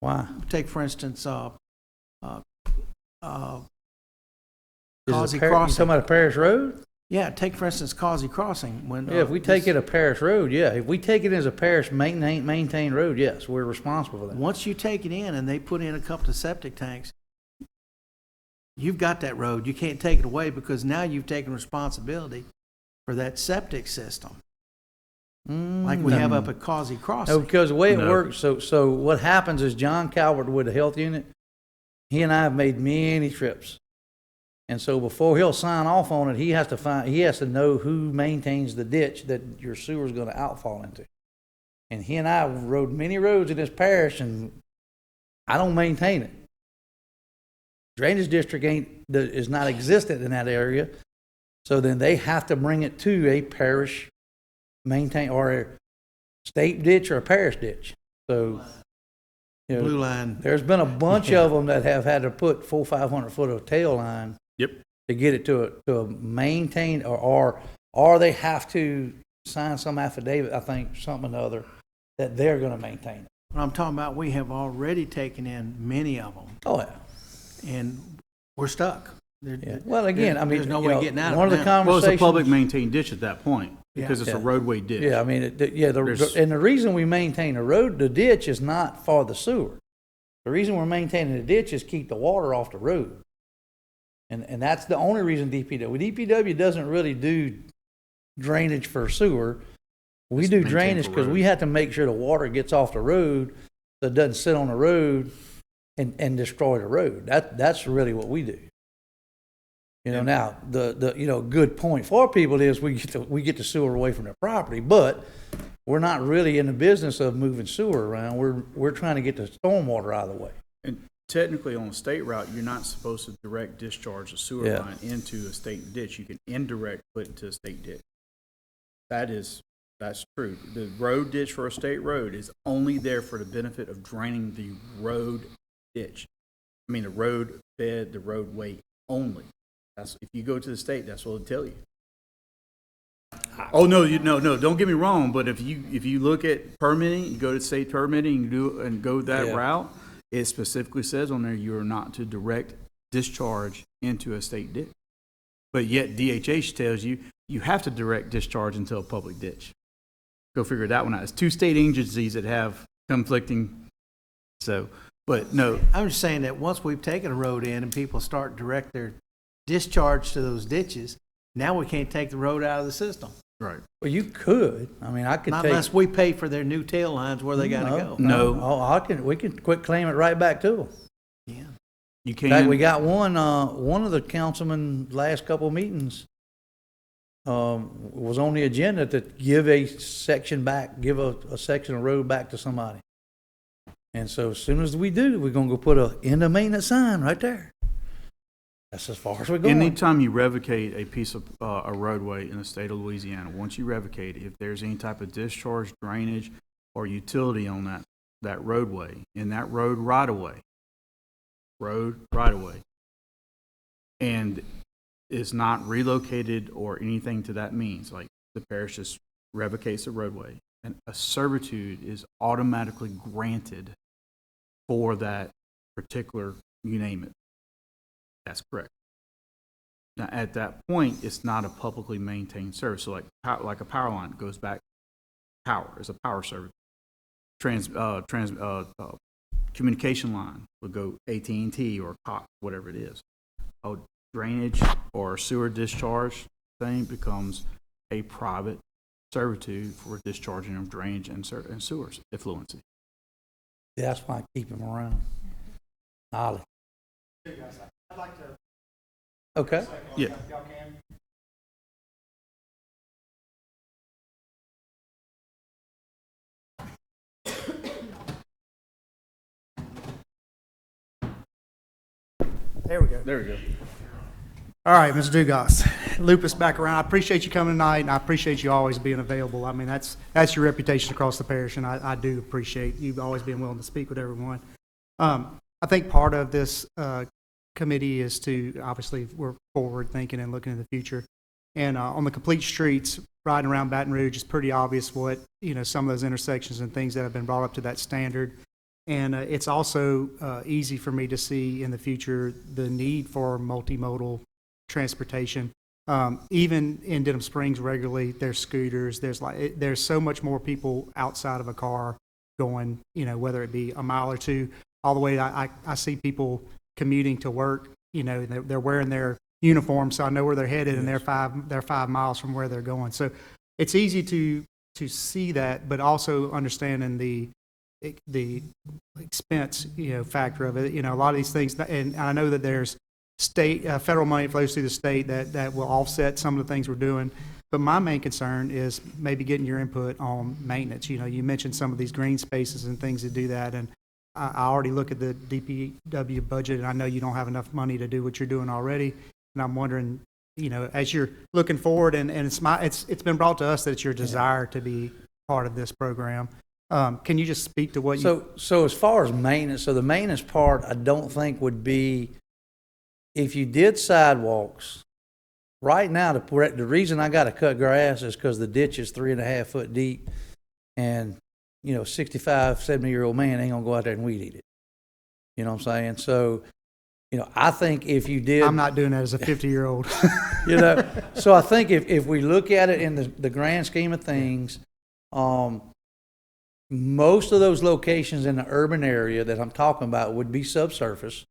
why. Take, for instance, Is it Causey you Crossing. talking about a parish road? Yeah, take, for instance, Causey Crossing. When Yeah, if we take it a parish road, yeah. If we take it as a parish maintained road, yes, we're responsible for that. once you take it in and they put in a couple of septic tanks, you've got that road. You can't take it away because now you've taken responsibility for that septic system, like we have up at Causey Crossing. No, because the way it No. works, so what happens is John Calvert with the health unit, he and I have made many trips And so before he'll sign off on it, he has to know who maintains the ditch that your sewer's gonna outfall into. And he and I rode many roads in this parish, and I don't maintain it. Drainage district is not existent in that area, so then they have to bring it to a parish maintain, or a state ditch or a parish ditch. So, you know, Blue line. there's been a bunch of them that have had to put 500 foot of tail line. Yep. To get it to a maintained, or they have to sign some affidavit, I think, something or other, that they're gonna maintain it. What I'm talking about, we have already taken in many of them, Oh, yeah. and we're stuck. Yeah. Well, again, I mean, There's no you way know, getting out of one it of the now. Well, it's a conversations. public maintained ditch at that point, because it's Yeah. a roadway ditch. Yeah, I mean, There's- and the reason we maintain the ditch is not for the sewer. The reason we're maintaining the ditch is keep the water off the road. And that's the only reason DPW doesn't really do drainage for sewer. We Just do maintain drainage for because we road. have to make sure the water gets off the road, so it doesn't sit on the road and destroy the road. That's really what we do. You know, now, the good point for people is we get the sewer away from their property, but we're not really in the business of moving sewer around. We're trying to get the stormwater out of the way. And technically, on a state route, you're not supposed to direct discharge a sewer Yeah. line into a state ditch. You can indirect put into a state ditch. That's true. The road ditch for a state road is only there for the benefit of draining the road ditch. I mean, the road bed, the roadway only. That's, if you go to the state, that's what it'll tell you. Oh, no, no, don't get me wrong, but if you look at permitting, you go to state permitting, and go that Yeah. route, it specifically says on there, you are not to direct discharge into a state ditch. But yet DHH tells you, you have to direct discharge into a public ditch. Go figure that one out. It's two state agencies that have conflicting, so, but no, I'm just saying that once we've taken a road in and people start direct their discharge to those ditches, now we can't take the road out of the system. right. Well, you could. I mean, I could Not take. unless we pay for their new tail lines where they gotta go. No. Oh, we can quit claim it right back to them. Yeah. You In fact, we can, got one of the councilmen last couple of meetings, was on the agenda to give a section back, give a section of road back to somebody. And so as soon as we do, we're gonna go put a end of maintenance sign right there. That's as far as we're going. anytime you revocate a piece of, a roadway in the state of Louisiana, once you revocate it, if there's any type of discharge, drainage, or utility on that roadway, in that road right of way, and is not relocated or anything to that means, like the parish just revocates the roadway, and a servitude is automatically granted for that particular, you name it. That's correct. Now, at that point, it's not a publicly maintained service. So like a power line goes back, power is a power service. Communication line would go AT&T or Cox, whatever it is. A drainage or sewer discharge thing becomes a private servitude for discharging of drainage and sewers effluency. That's why I keep them around. Ollie. I'd like to. Okay. Yeah. If y'all can. There we go. There we go. All right, Ms. Dugas, Lupus back around. I appreciate you coming tonight, and I appreciate you always being available. I mean, that's your reputation across the parish, and I do appreciate you always being willing to speak with everyone. I think part of this committee is to, obviously, we're forward thinking and looking in the future. And on the complete streets, riding around Baton Rouge, it's pretty obvious what, some of those intersections and things that have been brought up to that standard. And it's also easy for me to see in the future the need for multimodal transportation. Even in Denham Springs regularly, there's scooters. There's so much more people outside of a car going, whether it be a mile or two, all the way. I see people commuting to work. They're wearing their uniform, so I know where they're headed, and they're 5 miles from where they're going. So it's easy to see that, but also understanding the expense, factor of it. A lot of these things, and I know that there's state, federal money flows through the state that will offset some of the things we're doing. But my main concern is maybe getting your input on maintenance. You know, you mentioned some of these green spaces and things that do that, and I already look at the DPW budget, and I know you don't have enough money to do what you're doing already. And I'm wondering, you know, as you're looking forward, and it's been brought to us that it's your desire to be part of this program. Can you just speak to what you? So as far as maintenance, so the maintenance part, I don't think would be, if you did sidewalks, right now, the reason I got to cut grass is because the ditch is 3.5 foot deep, and, you know, 65, 70-year-old man ain't gonna go out there and weed eat it. You know what I'm saying? So, you know, I think if you did, I'm not doing that as a 50-year-old. you know, so I think if we look at it in the grand scheme of things, most of those locations in the urban area that I'm talking about would be subsurface,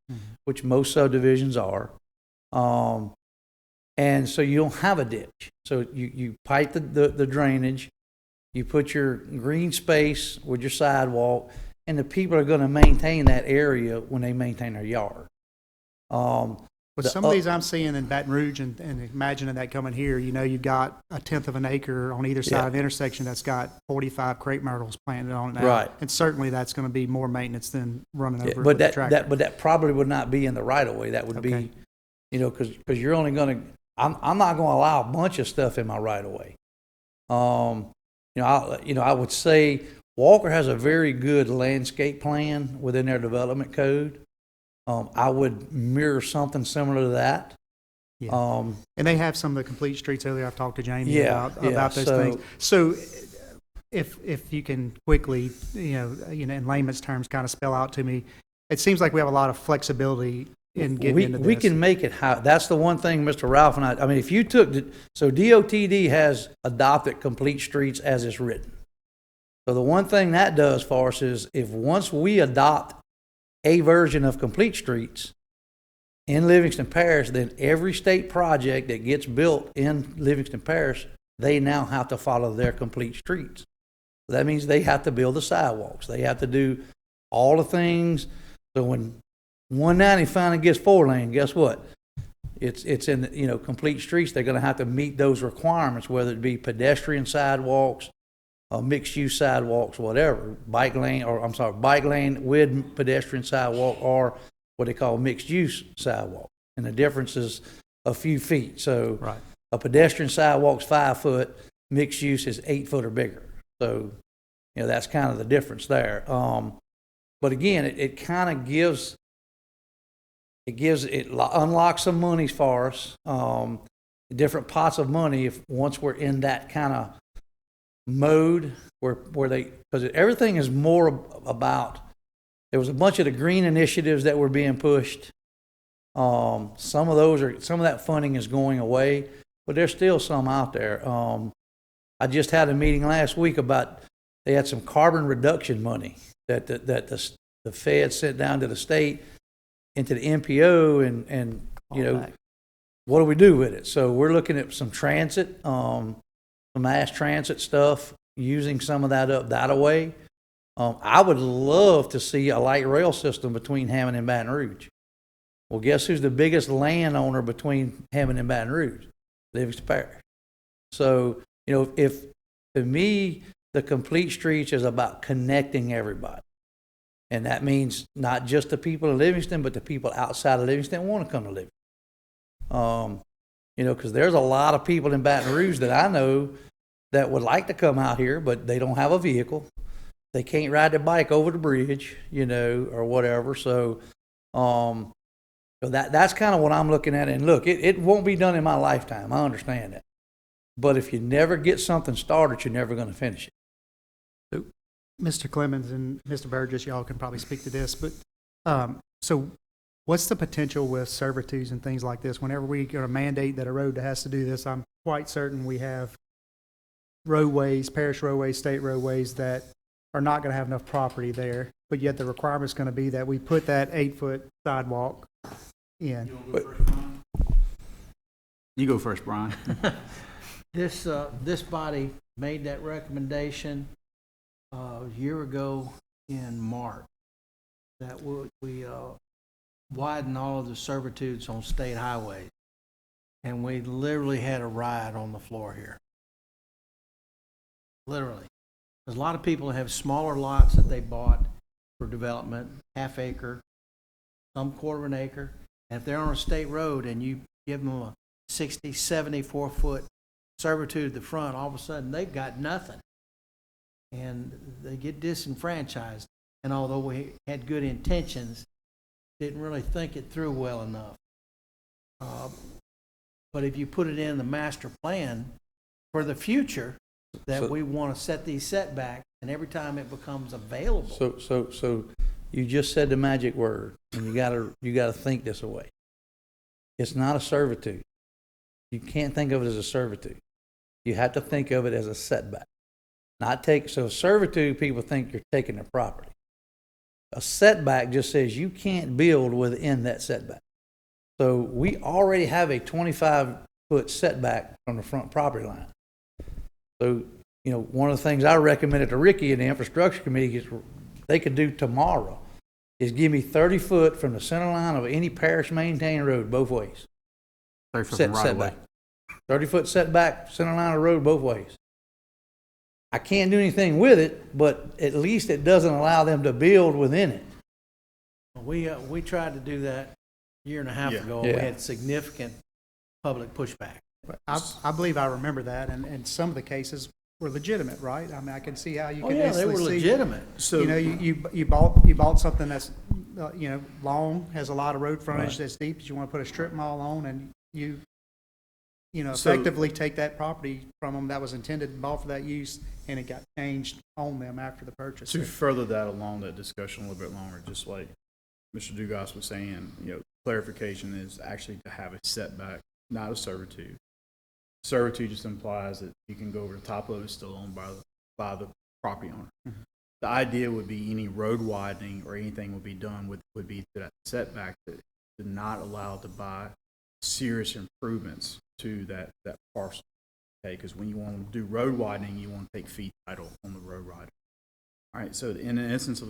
which most subdivisions are. And so you don't have a ditch. So you pipe the drainage, you put your green space with your sidewalk, and the people are going to maintain that area when they maintain their yard. But some of these I'm seeing in Baton Rouge and imagining that coming here, you know, you've got 1/10 of an acre on either side Yeah. of the intersection that's got 45 crepe myrtles planted on it now. Right. And certainly that's going to be more maintenance than running over Yeah, with but the tractor. but that probably would not be in the right of way. That would Okay. be, you know, because you're only going to. I'm not going to allow a bunch of stuff in my right of way. I would say Walker has a very good landscape plan within their development code. I would mirror something similar to that. Yeah. And they have some of the complete streets earlier. I've talked to Jamie Yeah, about those so- things. So if you can quickly, in layman's terms, kind of spell out to me, it seems like we have a lot of flexibility in getting into this. We can make it how, that's the one thing Mr. Ralph and I mean, if you took, so DOTD has adopted complete streets as it's written. So the one thing that does for us is if once we adopt a version of complete streets in Livingston Parish, then every state project that gets built in Livingston Parish, they now have to follow their complete streets. That means they have to build the sidewalks. They have to do all the things. So when 190 finally gets 4-lane, guess what? It's in, complete streets. They're going to have to meet those requirements, whether it be pedestrian sidewalks, mixed-use sidewalks, whatever, bike lane with pedestrian sidewalk, or what they call mixed-use sidewalk. And the difference is a few feet. So Right. a pedestrian sidewalk's 5 foot, mixed-use is 8 foot or bigger. So, that's kind of the difference there. But again, it kind of unlocks some monies for us, different pots of money once we're in that kind of mode because everything is more about, there was a bunch of the green initiatives that were being pushed. Some of that funding is going away, but there's still some out there. I just had a meeting last week about, they had some carbon reduction money that the Fed sent down to the state into the MPO, and what do we do with it? So we're looking at some transit, some mass transit stuff, using some of that up that way. I would love to see a light rail system between Hammond and Baton Rouge. Well, guess who's the biggest landowner between Hammond and Baton Rouge? Livingston Parish. So, if to me, the complete streets is about connecting everybody. And that means not just the people in Livingston, but the people outside of Livingston want to come to Livingston. Because there's a lot of people in Baton Rouge that I know that would like to come out here, but they don't have a vehicle. They can't ride their bike over the bridge, or whatever. So, that's kind of what I'm looking at. And look, it won't be done in my lifetime. I understand that. But if you never get something started, you're never going to finish it. Mr. Clemens and Mr. Burgess, y'all can probably speak to this, but so what's the potential with servitudes and things like this? Whenever we get a mandate that a road has to do this, I'm quite certain we have roadways, parish roadways, state roadways that are not going to have enough property there, but yet the requirement's going to be that we put that 8-foot sidewalk in. You go first, Brian. This body made that recommendation a year ago in March, that we widen all of the servitudes on state highways. And we literally had a riot on the floor here. Literally. There's a lot of people that have smaller lots that they bought for development, half acre, some quarter of an acre. And if they're on a state road and you give them a 60, 74-foot servitude at the front, all of a sudden they've got nothing. And they get disenfranchised. And although we had good intentions, didn't really think it through well enough. But if you put it in the master plan for the future, that So- we want to set these setbacks, and every time it becomes available. So you just said the magic word, and you gotta think this away. It's not a servitude. You can't think of it as a servitude. You have to think of it as a setback. So servitude, people think you're taking their property. A setback just says you can't build within that setback. So we already have a 25-foot setback from the front property line. So, one of the things I recommended to Ricky and the infrastructure committee is they could do tomorrow is give me 30 foot from the center line of any parish maintained road both ways. 30 foot from right away. Setback. 30-foot setback, center line of road both ways. I can't do anything with it, but at least it doesn't allow them to build within it. We tried to do that a year and a half Yeah. ago, and we Yeah. had significant public pushback. I believe I remember that, and some of the cases were legitimate, right? I mean, I can see how you Oh, can yeah, they were easily see. legitimate. So, You bought something that's, long, has a lot of road frontage Right. that's deep, that you want to put a strip mall on, and you So- effectively take that property from them that was intended and bought for that use, and it got changed on them after the purchase. to further that along, that discussion a little bit longer, just like Mr. Dugas was saying, clarification is actually to have a setback, not a servitude. Servitude just implies that you can go over the top of it, still owned by the property owner. Mm-hmm. The idea would be any road widening or anything would be done would be to that setback that did not allow to buy serious improvements to that parcel. Okay, because when you want to do road widening, you want to take fee title on the road widening. All right, so in an instance of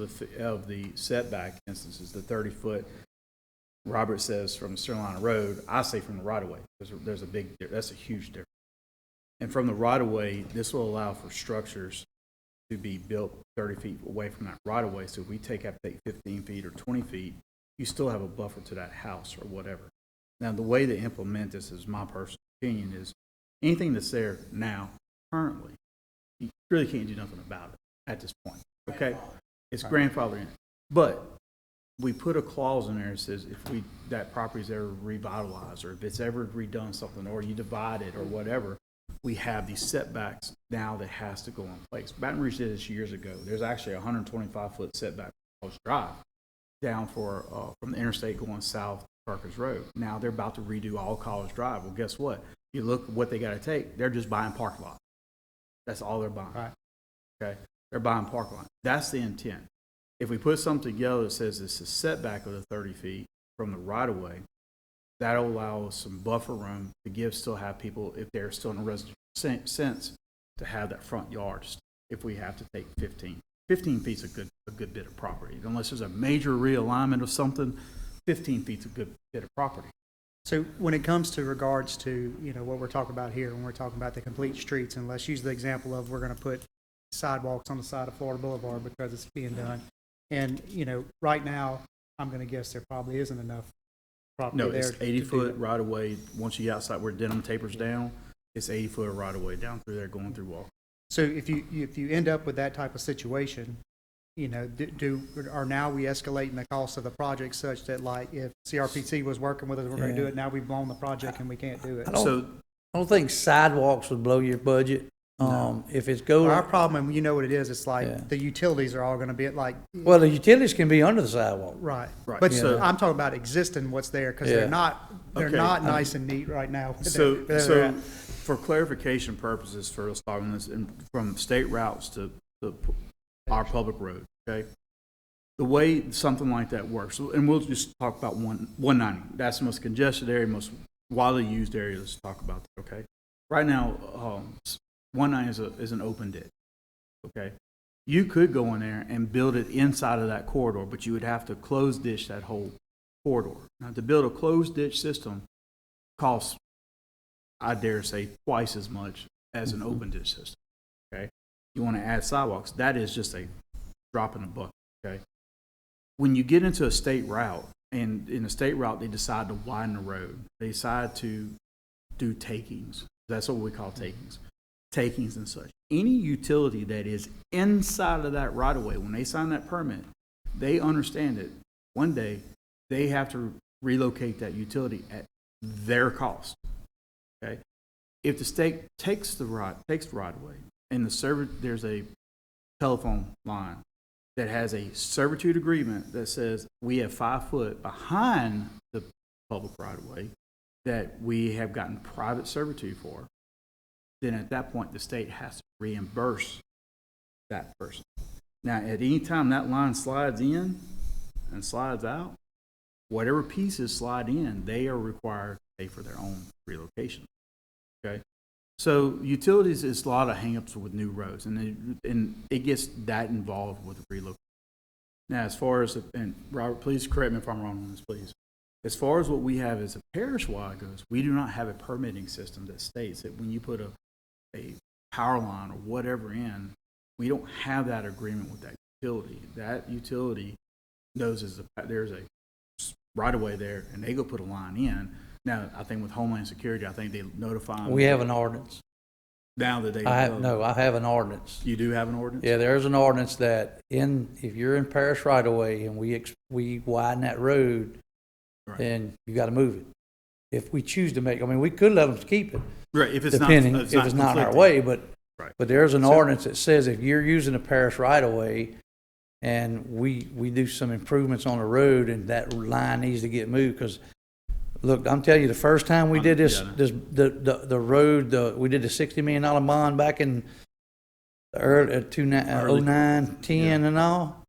the setback instances, the 30-foot, Robert says from the center line of road, I say from the right-of-way. There's a that's a huge difference. And from the right-of-way, this will allow for structures to be built 30 feet away from that right-of-way. So if we take 15 feet or 20 feet, you still have a buffer to that house or whatever. Now, the way to implement this, is my personal opinion, is anything that's there now, currently, you really can't do nothing about it at this point, okay? It's grandfathered in. But we put a clause in there that says if that property's ever revitalized, or if it's ever redone something, or you divide it, or whatever, we have these setbacks now that has to go in place. Baton Rouge did this years ago. There's actually a 125-foot setback from College Drive down from the interstate going south to Parkers Road. Now they're about to redo all College Drive. Well, guess what? You look what they got to take. They're just buying parking lot. That's all they're buying. Right. Okay, they're buying parking lot. That's the intent. If we put something together that says it's a setback of the 30 feet from the right of way, that'll allow us some buffer room to still have people, if they're still in a residential sense, to have that front yard. If we have to take 15 feet's a good bit of property. Unless there's a major realignment of something, 15 feet's a good bit of property. So when it comes to regards to, what we're talking about here, when we're talking about the complete streets, and let's use the example of we're going to put sidewalks on the side of Florida Boulevard because it's being done. And, right now, I'm going to guess there probably isn't enough property No, there. it's to do 80-foot that. right of way. Once you get outside where Denham tapers down, it's 80-foot right of way down through there going through Walker. So if you end up with that type of situation, are now we escalating the cost of the project such that, like, if CRPC was working with us, we're going to do it, now we've blown the project and we can't do it? So I don't think sidewalks would blow your budget. If it's go, Our problem, and you know what it is, it's Yeah. like the utilities are all going to be like, well, the utilities can be under the sidewalk. right. Right. But So- I'm talking about existing what's there, because Yeah. they're Okay. not nice and neat right now. So, Where they're so at. for clarification purposes, for us talking this, from state routes to our public road, okay? The way something like that works, and we'll just talk about 190. That's the most congested area, most widely used area. Let's talk about that, okay? Right now, 190 is an open ditch, okay? You could go in there and build it inside of that corridor, but you would have to close ditch that whole corridor. Now, to build a closed ditch system costs, I dare say, twice as much as an open ditch system, okay? You want to add sidewalks, that is just a drop in the bucket, okay? When you get into a state route, and in a state route, they decide to widen the road, they decide to do takings. That's what we call takings and such. Any utility that is inside of that right of way, when they sign that permit, they understand that one day they have to relocate that utility at their cost. Okay? If the state takes the right of way, and there's a telephone line that has a servitude agreement that says we have 5 foot behind the public right of way that we have gotten private servitude for, then at that point the state has to reimburse that person. Now, at any time that line slides in and slides out, whatever pieces slide in, they are required to pay for their own relocation. Okay? So utilities is a lot of hangups with new roads, and it gets that involved with relocation. Now, as far as, and Robert, please correct me if I'm wrong on this, please. As far as what we have as a parish-wide goes, we do not have a permitting system that states that when you put a power line or whatever in, we don't have that agreement with that utility. That utility knows there's a right of way there, and they go put a line in. Now, I think with Homeland Security, I think they notify them. We have an ordinance. Now that they I have an ordinance. You do have an ordinance? Yeah, there's an ordinance that if you're in parish right of way and we widen that road, Right. then you got to move it. If we choose to we could let them keep it, Right, if it's depending not, if it's not in our conflicting. way, but Right. but there's an So- ordinance that says if you're using a parish right of way and we do some improvements on the road and that line needs to get moved, because look, I'm telling you, the first time we did this, Yeah. the road, we did the $60 million bond back in the early 09, 10 and all.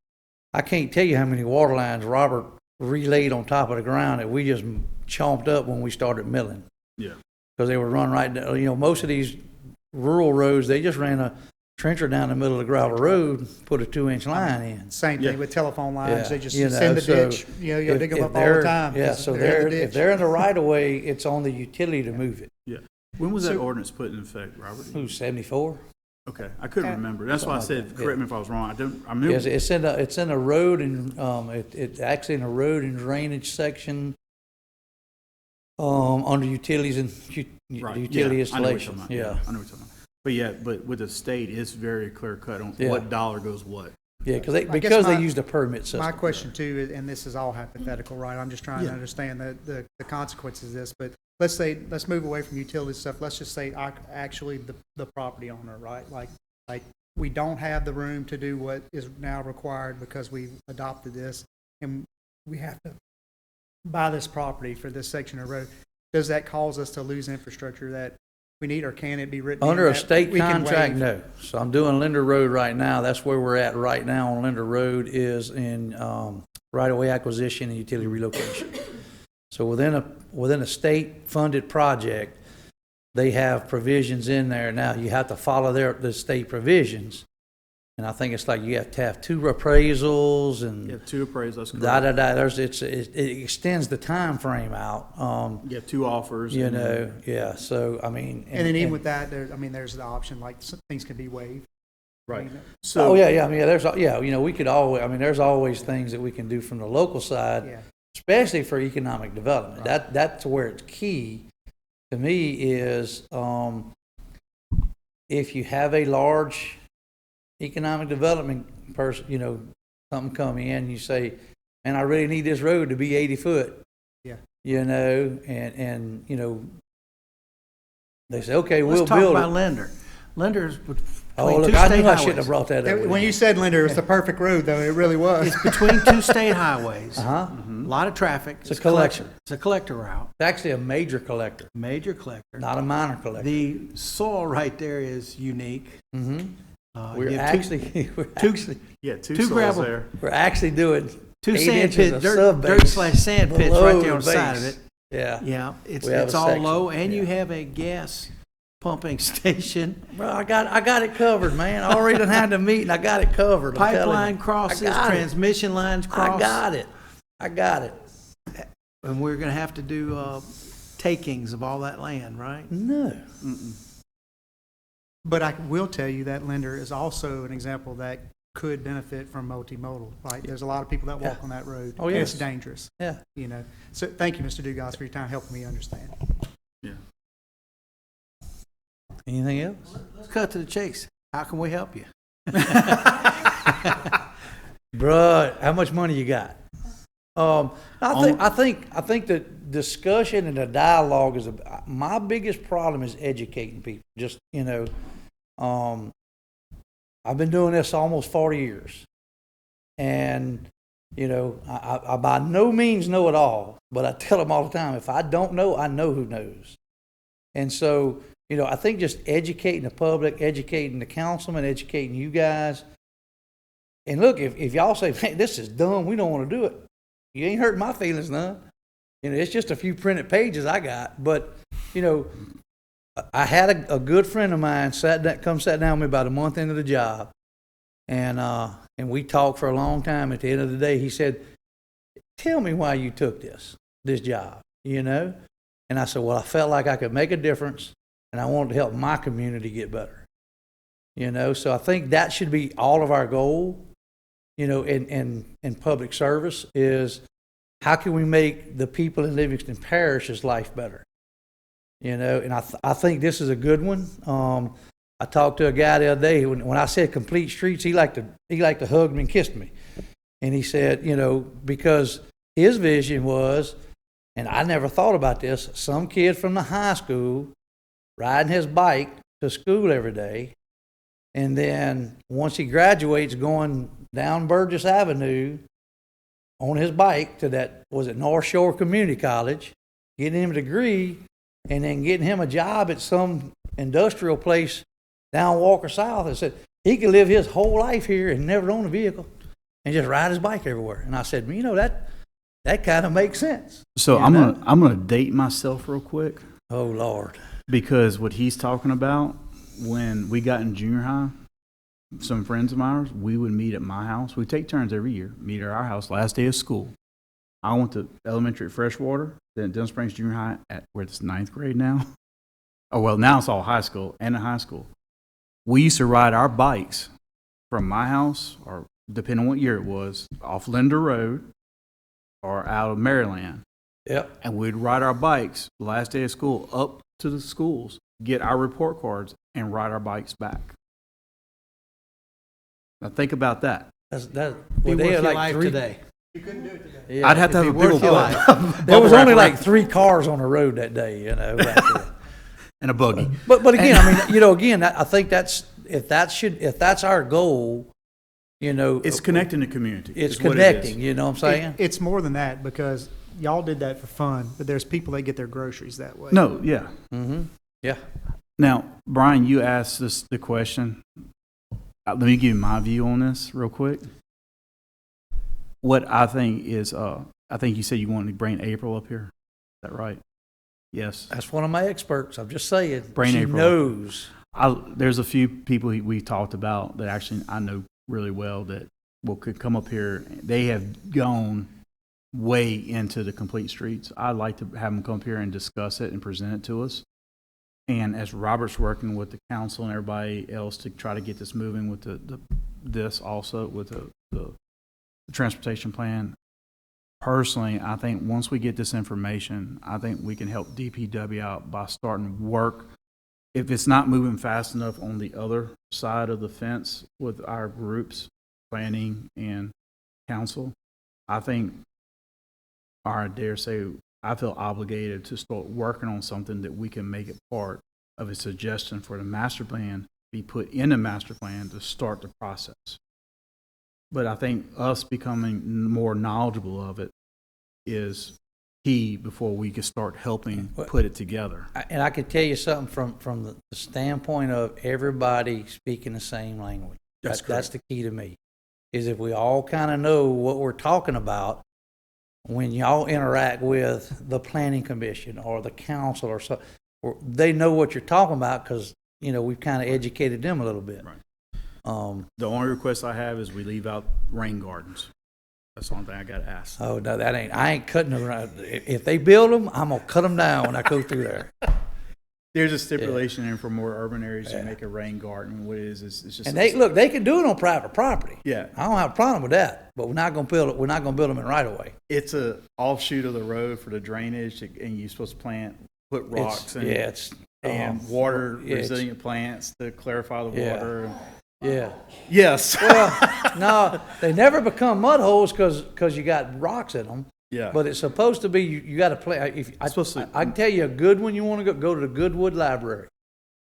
I can't tell you how many water lines Robert relayed on top of the ground that we just chomped up when we started milling. Yeah. Because they were run right down, most of these rural roads, they just ran a trencher down the middle of the gravel road, put a 2-inch line in. Same Yeah. thing with telephone lines, they just you send know, the so ditch, you dig them if up all they're- the time. Yeah, 'cause so they're in the if ditch. they're in the right of way, it's on the utility to move it. Yeah. When was that So- ordinance put in effect, Robert? Who's 74? Okay, I couldn't remember. That's why I Something said, like that, correct me if I was wrong. I knew. Yes, it's in a road and, it's actually in a road and drainage section, under utilities and Right, utility yeah, installation, I know what yeah. you're talking about. But with the state, it's very clear cut on Yeah. what dollar goes what. Yeah, guess because they my- used a permit system. My question too, and this is all hypothetical, right? I'm just trying to Yeah. understand the consequences of this, but let's move away from utility stuff. Let's just say actually the property owner, right? Like we don't have the room to do what is now required because we adopted this, and we have to buy this property for this section of road. Does that cause us to lose infrastructure that we need, or can it be written in Under a that state we can contract, waive? no. So I'm doing Linder Road right now. That's where we're at right now on Linder Road is in right-of-way acquisition and utility relocation. So within a state-funded project, they have provisions in there. Now, you have to follow the state provisions. And I think it's like you have to have 2 appraisals and You have 2 appraisals, that's da, correct. da, da. It extends the time frame out. You have 2 offers. You and then- know, yeah. So, I mean. And then even with that, there's the option, like some things can be waived. Right. Oh, So, yeah. I mean, we could always, there's always things that we can do from the local side, Yeah. especially for economic development. Right. That's where it's key to me is, if you have a large economic development person, something come in, you say, man, I really need this road to be 80 foot. Yeah. And they say, okay, we'll Let's talk build about it. Linder. Linder's Oh, between look, 2 I state knew I shouldn't have highways. brought that up. When you said Linder, it's the perfect road, though. It really was. It's between 2 state highways. Uh-huh. A lot of traffic. It's a collector. It's a collector route, It's actually a major collector, major collector. not a minor collector. The soil right there is unique. Mhm. You have yeah, 2 two soils gravel- there. we're actually doing two 8 sand inches pits, of dirt subbase slash sand pits below right there on the the side of base. it. Yeah. Yeah, it's We have a all section, low, and you yeah. have a gas pumping station. Well, I got it covered, man. I already done had the meeting. I got it covered. I'm telling Pipeline you. crosses, I got it. transmission lines cross. I got it. And we're gonna have to do, takings of all that land, right? No. But I will tell you that lender is also an example that could benefit from multimodal, right? There's a lot of people that walk Yeah. on that road. Oh, and yes. it's dangerous, Yeah. you know. So thank you, Mr. Dugas, for your time helping me understand. Anything else? Let's cut to the chase. How can we help you? Bruh, how much money you got? I think the discussion and the dialogue is, my biggest problem is educating people. Just, I've been doing this almost 40 years. And, I by no means know it all, but I tell them all the time, if I don't know, I know who knows. And so, I think just educating the public, educating the councilman, educating you guys. And look, if y'all say, man, this is dumb, we don't want to do it, you ain't hurting my feelings none. It's just a few printed pages I got. But, I had a good friend of mine sat down with me about a month into the job. And we talked for a long time. At the end of the day, he said, tell me why you took this job, And I said, well, I felt like I could make a difference, and I wanted to help my community get better. So I think that should be all of our goal, in public service is how can we make the people in Livingston Parish's life better? And I think this is a good one. I talked to a guy the other day when I said complete streets, he liked to hug me and kiss me. And he said, because his vision was, and I never thought about this, some kid from the high school riding his bike to school every day, and then once he graduates, going down Burgess Avenue on his bike to that, was it North Shore Community College, getting him a degree, and then getting him a job at some industrial place down Walker South. And said he could live his whole life here and never own a vehicle and just ride his bike everywhere. And I said, that kind of makes sense. So I'm gonna date myself real quick, Oh, Lord. because what he's talking about, when we got in junior high, some friends of ours, we would meet at my house. We take turns every year, meet at our house last day of school. I went to elementary at Freshwater, then Denham Springs Junior High where it's 9th grade now. Oh, well, now it's all high school and a high school. We used to ride our bikes from my house, or depending on what year it was, off Linder Road or out of Maryland. Yep. And we'd ride our bikes last day of school up to the schools, get our report cards, and ride our bikes back. Now think about that. Well, Be they worth had your like life three. today. Yeah. I'd have to have a It'd be big worth your old life. There was bubble only wrap like 3 cars on the road that day, back then. and a buggy. But again, I mean, again, I think if that's our goal, It's connecting the community. it's is what it connecting. is. You know what I'm saying? It's more than that because y'all did that for fun, but there's people that get their groceries that way. No, yeah. Mm-hmm. Yeah. Now, Brian, you asked us the question. Let me give you my view on this real quick. What I think is, I think you said you wanted to bring April up here. Is that right? Yes. That's one of my experts. I'm just saying. Brain she April. knows. There's a few people we talked about that actually I know really well that could come up here. They have gone way into the complete streets. I'd like to have them come up here and discuss it and present it to us. And as Robert's working with the council and everybody else to try to get this moving with this also with the transportation plan, personally, I think once we get this information, I think we can help DPW out by starting work. If it's not moving fast enough on the other side of the fence with our groups, planning and council, I think, or I dare say, I feel obligated to start working on something that we can make it part of a suggestion for the master plan, be put in the master plan to start the process. But I think us becoming more knowledgeable of it is key before we can start helping put it together. And I can tell you something from the standpoint of everybody speaking the same language. That's the key to me, is if we all kind of know what we're talking about when y'all interact with the planning commission or the council or so, they know what you're talking about because, we've kind of educated them a little bit. Right. The only request I have is we leave out rain gardens. That's the only thing I gotta ask. Oh, no, I ain't cutting them around. If they build them, I'm gonna cut them down when I go through there. There's a stipulation in for more urban areas to make a rain garden. What it is it's just. And they can do it on private property. Yeah. I don't have a problem with that, but we're not gonna build them in right of way. It's a offshoot of the road for the drainage, and you're supposed to put rocks and water resilient plants to clarify the Yeah. water. Yeah. Yes. Well, no, they never become mud holes because you got rocks in them. Yeah. But it's supposed to be, you got to play. I can tell you a good one you want to go to the Goodwood Library.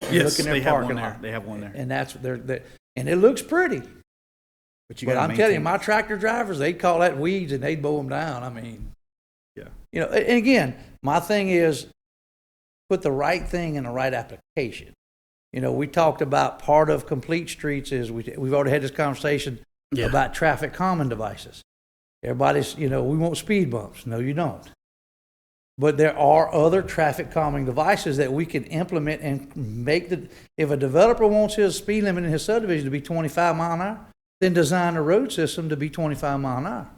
Yes, Look in their they have parking one there. lot. They have one there. And that's, and it looks pretty. But But I'm telling you, my tractor drivers, they'd call that weeds and they'd mow them down. I mean, Yeah. you know, and again, my thing is put the right thing in the right application. You know, we talked about part of complete streets is we've already had this conversation about traffic calming devices. Everybody's, we want speed bumps. No, you don't. But there are other traffic calming devices that we can implement and make if a developer wants his speed limit in his subdivision to be 25 mile an hour, then design a road system to be 25 mile an hour.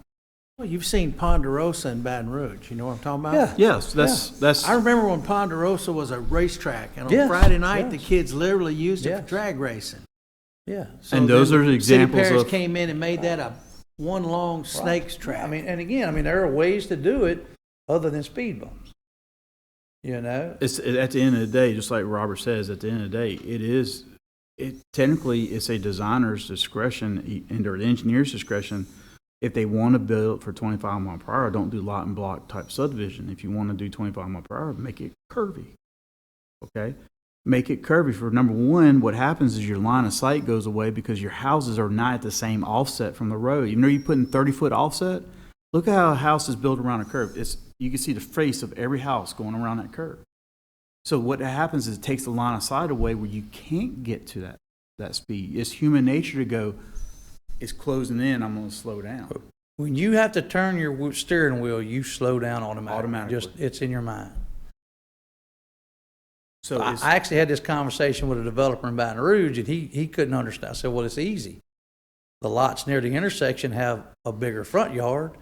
Well, you've seen Ponderosa in Baton Rouge. You know what I'm talking about? Yeah. Yes, that's. I remember when Ponderosa was a racetrack, and on Yes, Friday night, yes. the kids literally used it Yes. for drag racing. Yeah. So And those then are the examples City Parish of- came in and made that a one long snake's track. I mean, and again, there are ways to do it other than speed bumps. It's at the end of the day, just like Robert says, at the end of the day, technically it's a designer's discretion and or the engineer's discretion. If they want to build for 25 mile per hour, don't do lot and block type subdivision. If you want to do 25 mile per hour, make it curvy. Okay? Make it curvy for number one. What happens is your line of sight goes away because your houses are not at the same offset from the road. Even though you're putting 30-foot offset, look at how a house is built around a curve. You can see the face of every house going around that curve. So what happens is it takes the line of sight away where you can't get to that speed. It's human nature to go, it's closing in, I'm going to slow down. When you have to turn your steering wheel, you slow down automatically. Automatically. It's in your mind. So I it's, actually had this conversation with a developer in Baton Rouge, and he couldn't understand. I said, well, it's easy. The lots near the intersection have a bigger front yard.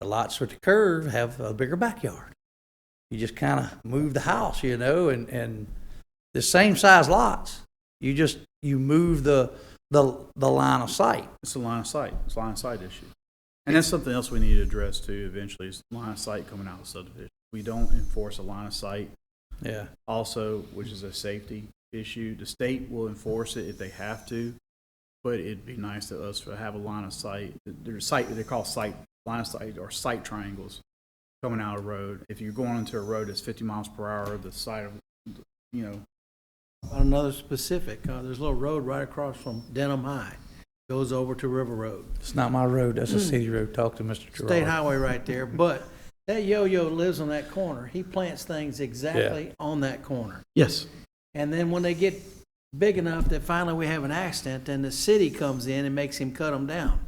The lots with the curve have a bigger backyard. You just kind of move the house, and the same size lots. You move the line of sight. it's a line of sight. It's a line of sight issue. And that's something else we need to address too eventually is line of sight coming out of subdivision. We don't enforce a line of sight Yeah. also, which is a safety issue. The state will enforce it if they have to, but it'd be nice to us to have a line of sight. They're called line of sight or sight triangles coming out of the road. If you're going into a road that's 50 miles per hour, the side of, Another specific, there's a little road right across from Denham High, goes over to River Road. It's not my road. That's a city road. Talk to Mr. Gerard. State highway right there, but that yo-yo lives on that corner. He plants things exactly on that corner. yes. And then when they get big enough that finally we have an accident, then the city comes in and makes him cut them down.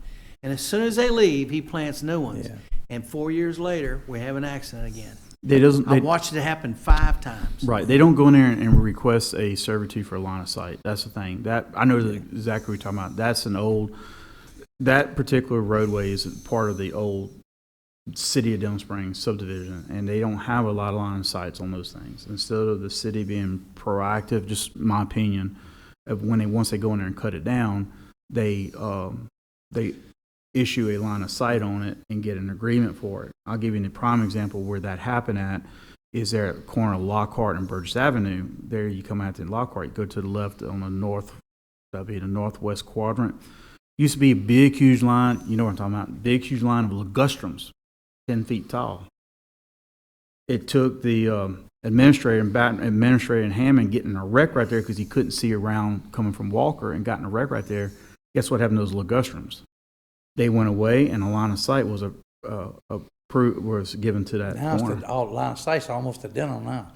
And as soon as they leave, he plants new ones. Yeah. And 4 years later, we have an accident again. They doesn't. I watched it happen 5 times. Right. They don't go in there and request a servitude for a line of sight. That's the thing. That I know exactly what you're talking about. That's that particular roadway is part of the old city of Denham Springs subdivision, and they don't have a lot of line of sights on those things. Instead of the city being proactive, just my opinion, of once they go in there and cut it down, they issue a line of sight on it and get an agreement for it. I'll give you the prime example where that happened at is there at the corner of Lockhart and Burgess Avenue. There you come out to Lockhart, you go to the left on the north, that'd be the northwest quadrant. Used to be a big, huge line, you know what I'm talking about, big, huge line of ligustrums, 10 feet tall. It took the administrator in Hammond getting a wreck right there because he couldn't see around coming from Walker and got in a wreck right there. Guess what happened to those ligustrums? They went away, and a line of sight was given to that Now corner. it's all line of sight's almost a Denham now.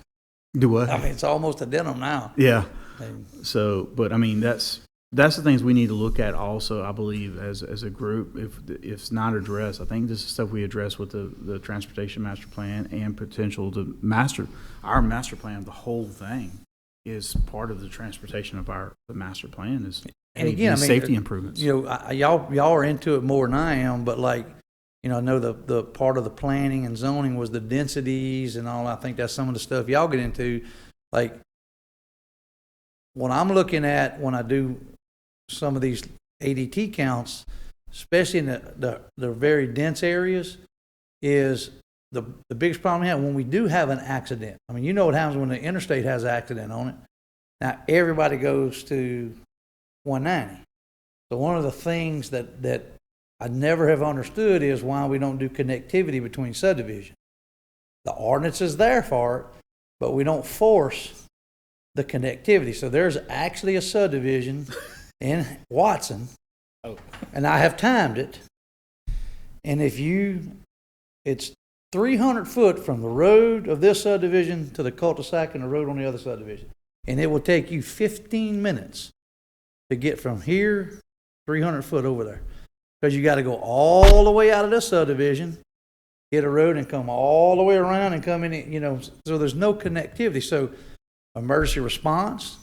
Do what? I mean, it's almost a Denham now. Yeah. And So, but I mean, that's the things we need to look at also, I believe, as a group. If it's not addressed, I think this is stuff we address with the transportation master plan and potential to our master plan, the whole thing is part of the transportation of the master plan is And again, these I mean, safety improvements. y'all are into it more than I am, but like You know, I know the part of the planning and zoning was the densities and all. I think that's some of the stuff y'all get into. Like, what I'm looking at when I do some of these ADT counts, especially in the very dense areas, is the biggest problem we have when we do have an accident. I mean, you know what happens when the interstate has an accident on it. Now, everybody goes to 190. So one of the things that I never have understood is why we don't do connectivity between subdivisions. The ordinance is there for it, but we don't force the connectivity. So there's actually a subdivision in Watson, and I have timed it. And it's 300 foot from the road of this subdivision to the cul-de-sac and the road on the other subdivision. And it will take you 15 minutes to get from here 300 foot over there. Because you got to go all the way out of this subdivision, hit a road and come all the way around and come in, you know, so there's no connectivity. So emergency response,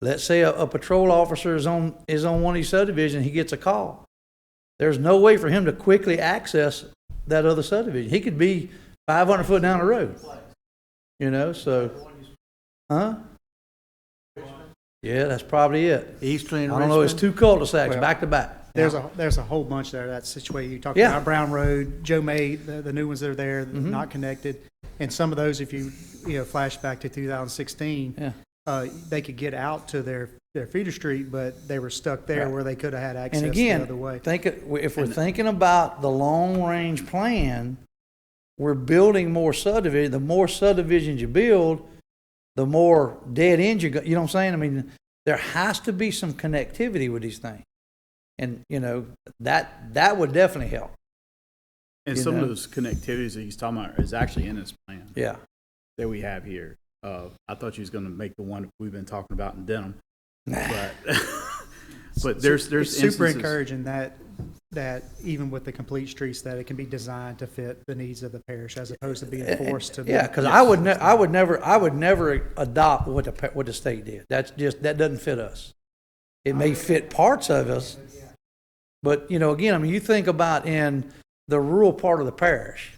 let's say a patrol officer is on one of these subdivisions, he gets a call. There's no way for him to quickly access that other subdivision. He could be 500 foot down the road, you know, so, huh? Yeah, that's probably it. Eastern I don't know, it's two cul-de-sacs Well, back to back. There's a whole bunch there that's situated. You talked Yeah. about Brown Road, Joe May, the new ones that are there, not connected. And some of those, if you flash back to 2016, Yeah. they could get out to their feeder street, but they were stuck there Right. where they could have had access And the again, other way. if we're thinking about the long-range plan, we're building more subdivision. The more subdivisions you build, the more dead ends you got. You know what I'm saying? I mean, there has to be some connectivity with these things. And, you know, that would definitely help. And You some know? of those connectivities that he's talking about is actually in this plan Yeah. that we have here. I thought you was going to make the one we've been talking about in Denham, but but there's It's super instances- encouraging that even with the complete streets, that it can be designed to fit the needs of the parish as opposed to being forced to. Yeah, because I would never adopt what the state did. That doesn't fit us. It may fit parts of us, but you know, again, I mean, you think about in the rural part of the parish,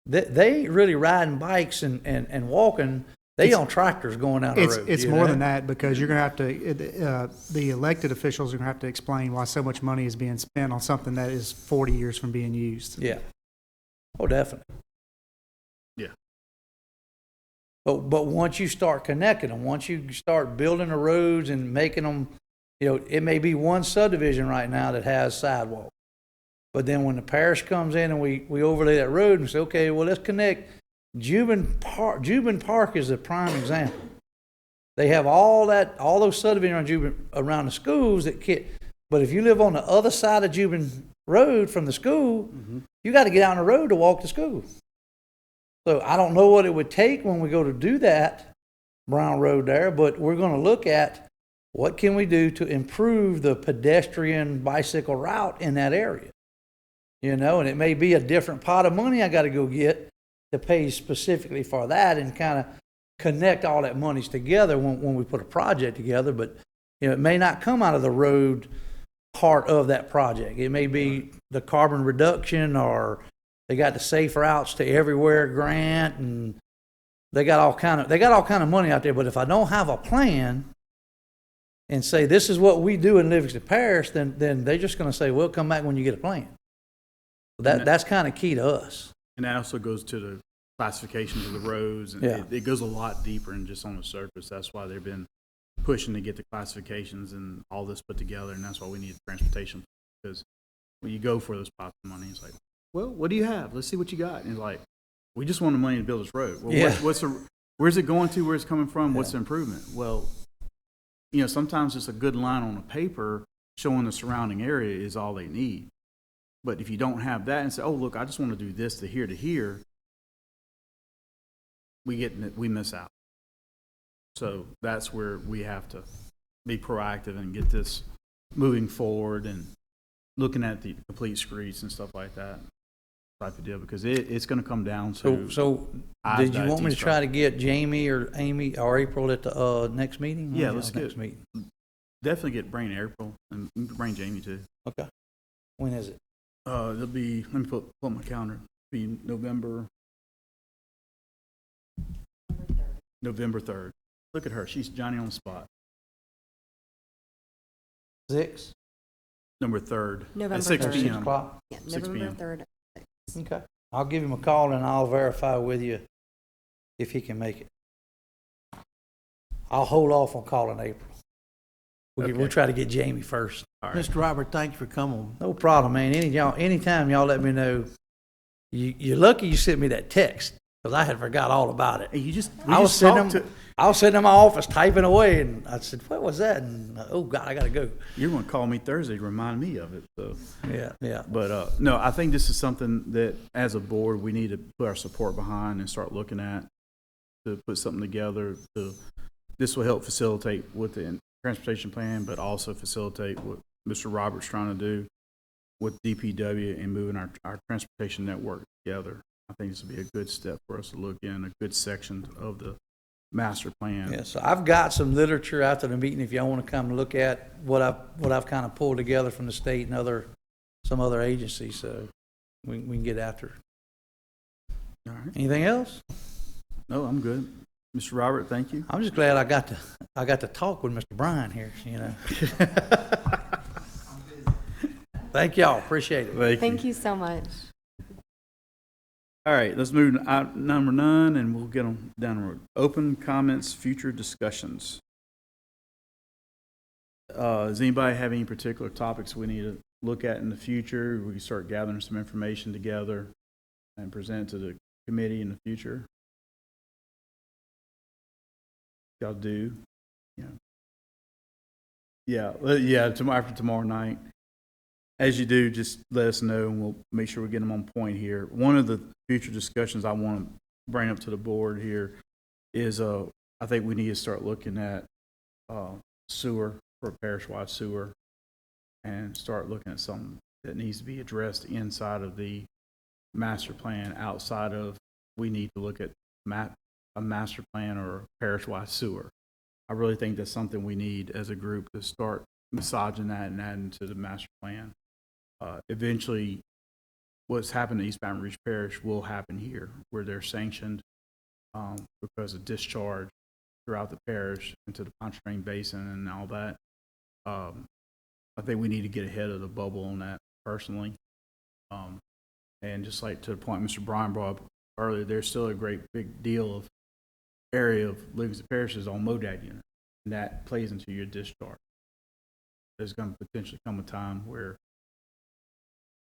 they ain't really riding bikes and walking. They on tractors going down the road. It's you more know? than that, because you're going to have to, the elected officials are going to have to explain why so much money is being spent on something that is 40 years from being used. Yeah. Oh, definitely. Yeah. But once you start connecting them, once you start building the roads and making them, you know, it may be one subdivision right now that has sidewalk. But then when the parish comes in and we overlay that road and say, okay, well, let's connect. Jubin Park is a prime example. They have all those subdivisions around the schools but if you live on the other side of Jubin Road from the school, you got to get out on the road to walk to school. So I don't know what it would take when we go to do that Brown Road there, but we're going to look at what can we do to improve the pedestrian bicycle route in that area. You know, and it may be a different pot of money I got to go get to pay specifically for that and kind of connect all that monies together when we put a project together. But, you know, it may not come out of the road part of that project. It may be the carbon reduction, or they got the Safe Routes to Everywhere grant, and they got all kind of money out there. But if I don't have a plan and say this is what we do in Livingston Parish, then they're just going to say, well, come back when you get a plan. That's kind of key to us. And that also goes to the classifications of the roads, and Yeah. it goes a lot deeper than just on the surface. That's why they've been pushing to get the classifications and all this put together, and that's why we need transportation. Because when you go for those pots of money, it's like, well, what do you have? Let's see what you got. And it's like, we just want the money to build this road. Well, Yeah. where's it going to? Where's it coming from? What's the improvement? Well, you know, sometimes just a good line on the paper showing the surrounding area is all they need. But if you don't have that and say, oh, look, I just want to do this to here, we miss out. So that's where we have to be proactive and get this moving forward and looking at the complete streets and stuff like that type of deal, because it's going to come down to. So I's did you dotted, want me to T's try to crossed. get Jamie or Amy or April at the next meeting? Yeah, When's let's y'all's get- next meeting. Definitely get Brain April and bring Jamie too. Okay. When is it? It'll be, let me pull my calendar, be November 3rd. Look at her, she's Johnny on the spot. 6? Number 3rd. November At 6 3rd. 6 p.m. o'clock? Yeah, 6 November p.m. 3rd. Okay. I'll give him a call and I'll verify with you if he can make it. I'll hold off on calling April. We'll Okay. try to get Jamie first. All right. Mr. Robert, thank you for coming. No problem, man. Anytime y'all let me know. You're lucky you sent me that text, because I had forgot all about it. Hey, I was sitting in my office typing away, and I said, "What was that?" And oh God, I gotta go. You're gonna call me Thursday to remind me of it, so. Yeah. But, no, I think this is something that, as a board, we need to put our support behind and start looking at, to put something together. This will help facilitate with the transportation plan, but also facilitate what Mr. Roberts trying to do with DPW and moving our transportation network together. I think this will be a good step for us to look in, a good section of the master plan. Yeah, so I've got some literature after the meeting if y'all want to come and look at what I've kind of pulled together from the state and some other agencies, so we can get after it. All right. Anything else? No, I'm good. Mr. Robert, thank you. I'm just glad I got to talk with Mr. Bryan here, you know. Thank y'all, appreciate it. Thank you so much. All right, let's move to item number 9, and we'll get them down the road. Open comments, future discussions. Does anybody have any particular topics we need to look at in the future? We can start gathering some information together and present it to the committee in the future. Y'all do, after tomorrow night. As you do, just let us know, and we'll make sure we get them on point here. One of the future discussions I want to bring up to the board here is, I think we need to start looking at sewer, for parish-wide sewer, and start looking at something that needs to be addressed inside of the master plan. Outside of, we need to look at a master plan or a parish-wide sewer. I really think that's something we need as a group to start massaging that and adding to the master plan. Eventually, what's happened to East Baton Rouge Parish will happen here, where they're sanctioned because of discharge throughout the parish into the Pontchartrain Basin and all that. I think we need to get ahead of the bubble on that personally. And just like to the point Mr. Bryan brought up earlier, there's still a great big deal of area of Livingston Parish is on MODAD unit, and that plays into your discharge. There's going to potentially come a time where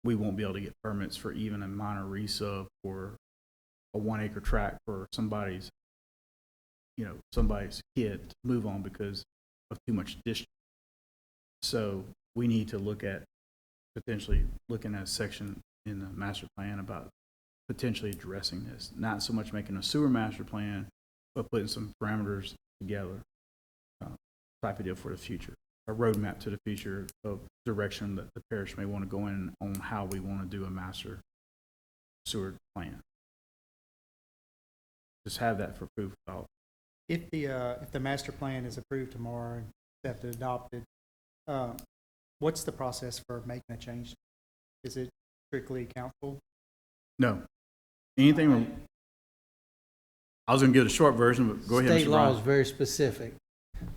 we won't be able to get permits for even a minor resub for a 1 acre tract for somebody's kid to move on because of too much discharge. So we need to look at potentially looking at a section in the master plan about potentially addressing this, not so much making a sewer master plan, but putting some parameters together, type of deal for the future, a roadmap to the future of direction that the parish may want to go in on how we want to do a master sewer plan. Just have that for proof of thought. If the master plan is approved tomorrow and accepted, adopted, what's the process for making a change? Is it strictly council? No. Anything, I was going to give a short version, but go ahead, State Mr. law is Bryan. very specific.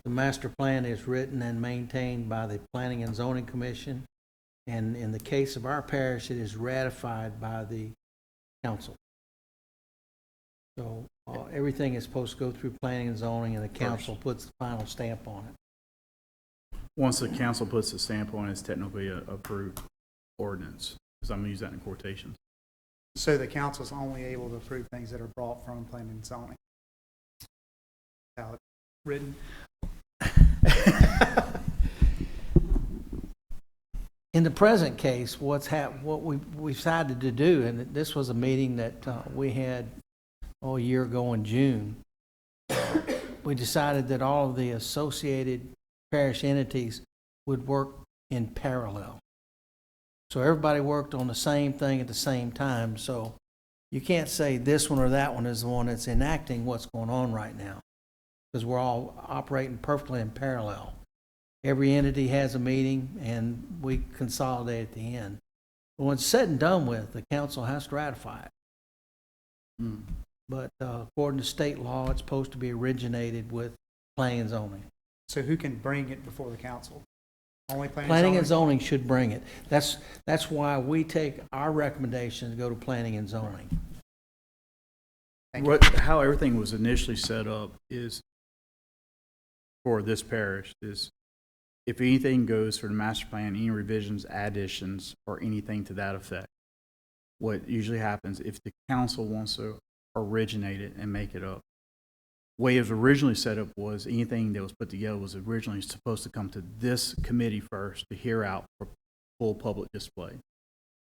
The master plan is written and maintained by the Planning and Zoning Commission, and in the case of our parish, it is ratified by the council. So everything is supposed to go through planning and zoning, and the council puts the final stamp on it. Once the council puts a stamp on it, it's technically a approved ordinance, because I'm going to use that in quotations. So the council's only able to approve things that are brought from planning and zoning? How it's written? In the present case, what we decided to do, and this was a meeting that we had a year ago in June, we decided that all of the associated parish entities would work in parallel. So everybody worked on the same thing at the same time. So you can't say this one or that one is the one that's enacting what's going on right now, because we're all operating perfectly in parallel. Every entity has a meeting, and we consolidate at the end. When it's said and done with, the council has to ratify it. Hmm. But according to state law, it's supposed to be originated with planning and zoning. So who can bring it before the council? Only Planning and zoning should bring it. That's why we take our recommendations, go to planning and zoning. Thank you. How everything was initially set up is, for this parish, is if anything goes for the master plan, any revisions, additions, or anything to that effect, what usually happens, if the council wants to originate it and make it up, way it was originally set up was anything that was put together was originally supposed to come to this committee first to hear out for full public display.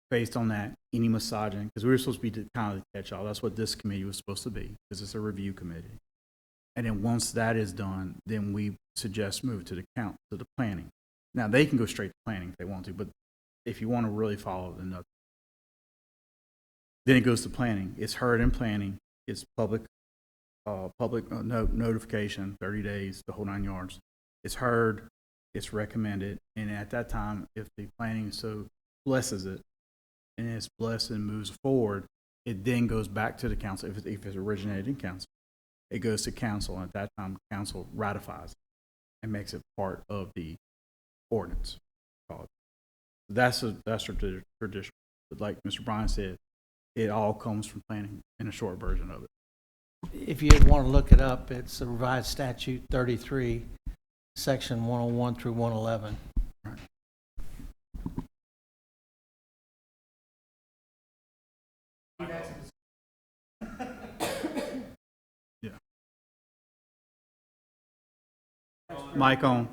Based on that, any massaging, because we were supposed to be kind of the catch-all, that's what this committee was supposed to be, because it's a review committee. And then once that is done, then we suggest move to the planning. Now, they can go straight to planning if they want to, but if you want to really follow the note, then it goes to planning. It's heard in planning. It's public notification, 30 days, the whole 9 yards. It's heard, it's recommended, and at that time, if the planning so blesses it, and it's blessed and moves forward, it then goes back to the council. If it's originated in council, it goes to council, and at that time, council ratifies it and makes it part of the ordinance. That's a tradition. But like Mr. Bryan said, it all comes from planning in a short version of it. If you want to look it up, it's a revised statute 33, section 101 through 111. Yeah. Mic on.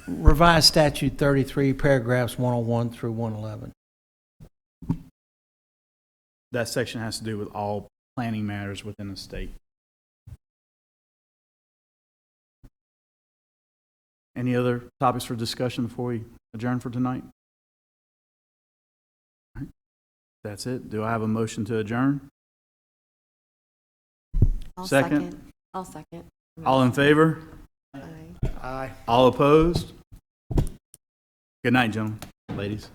Revised statute 33, paragraphs 101 through 111. That section has to do with all planning matters within the state. Any other topics for discussion before we adjourn for tonight? All right. That's it. Do I have a motion to adjourn? I'll Second. I'll second. All in favor? Aye. Aye. All opposed? Good night, gentlemen, ladies.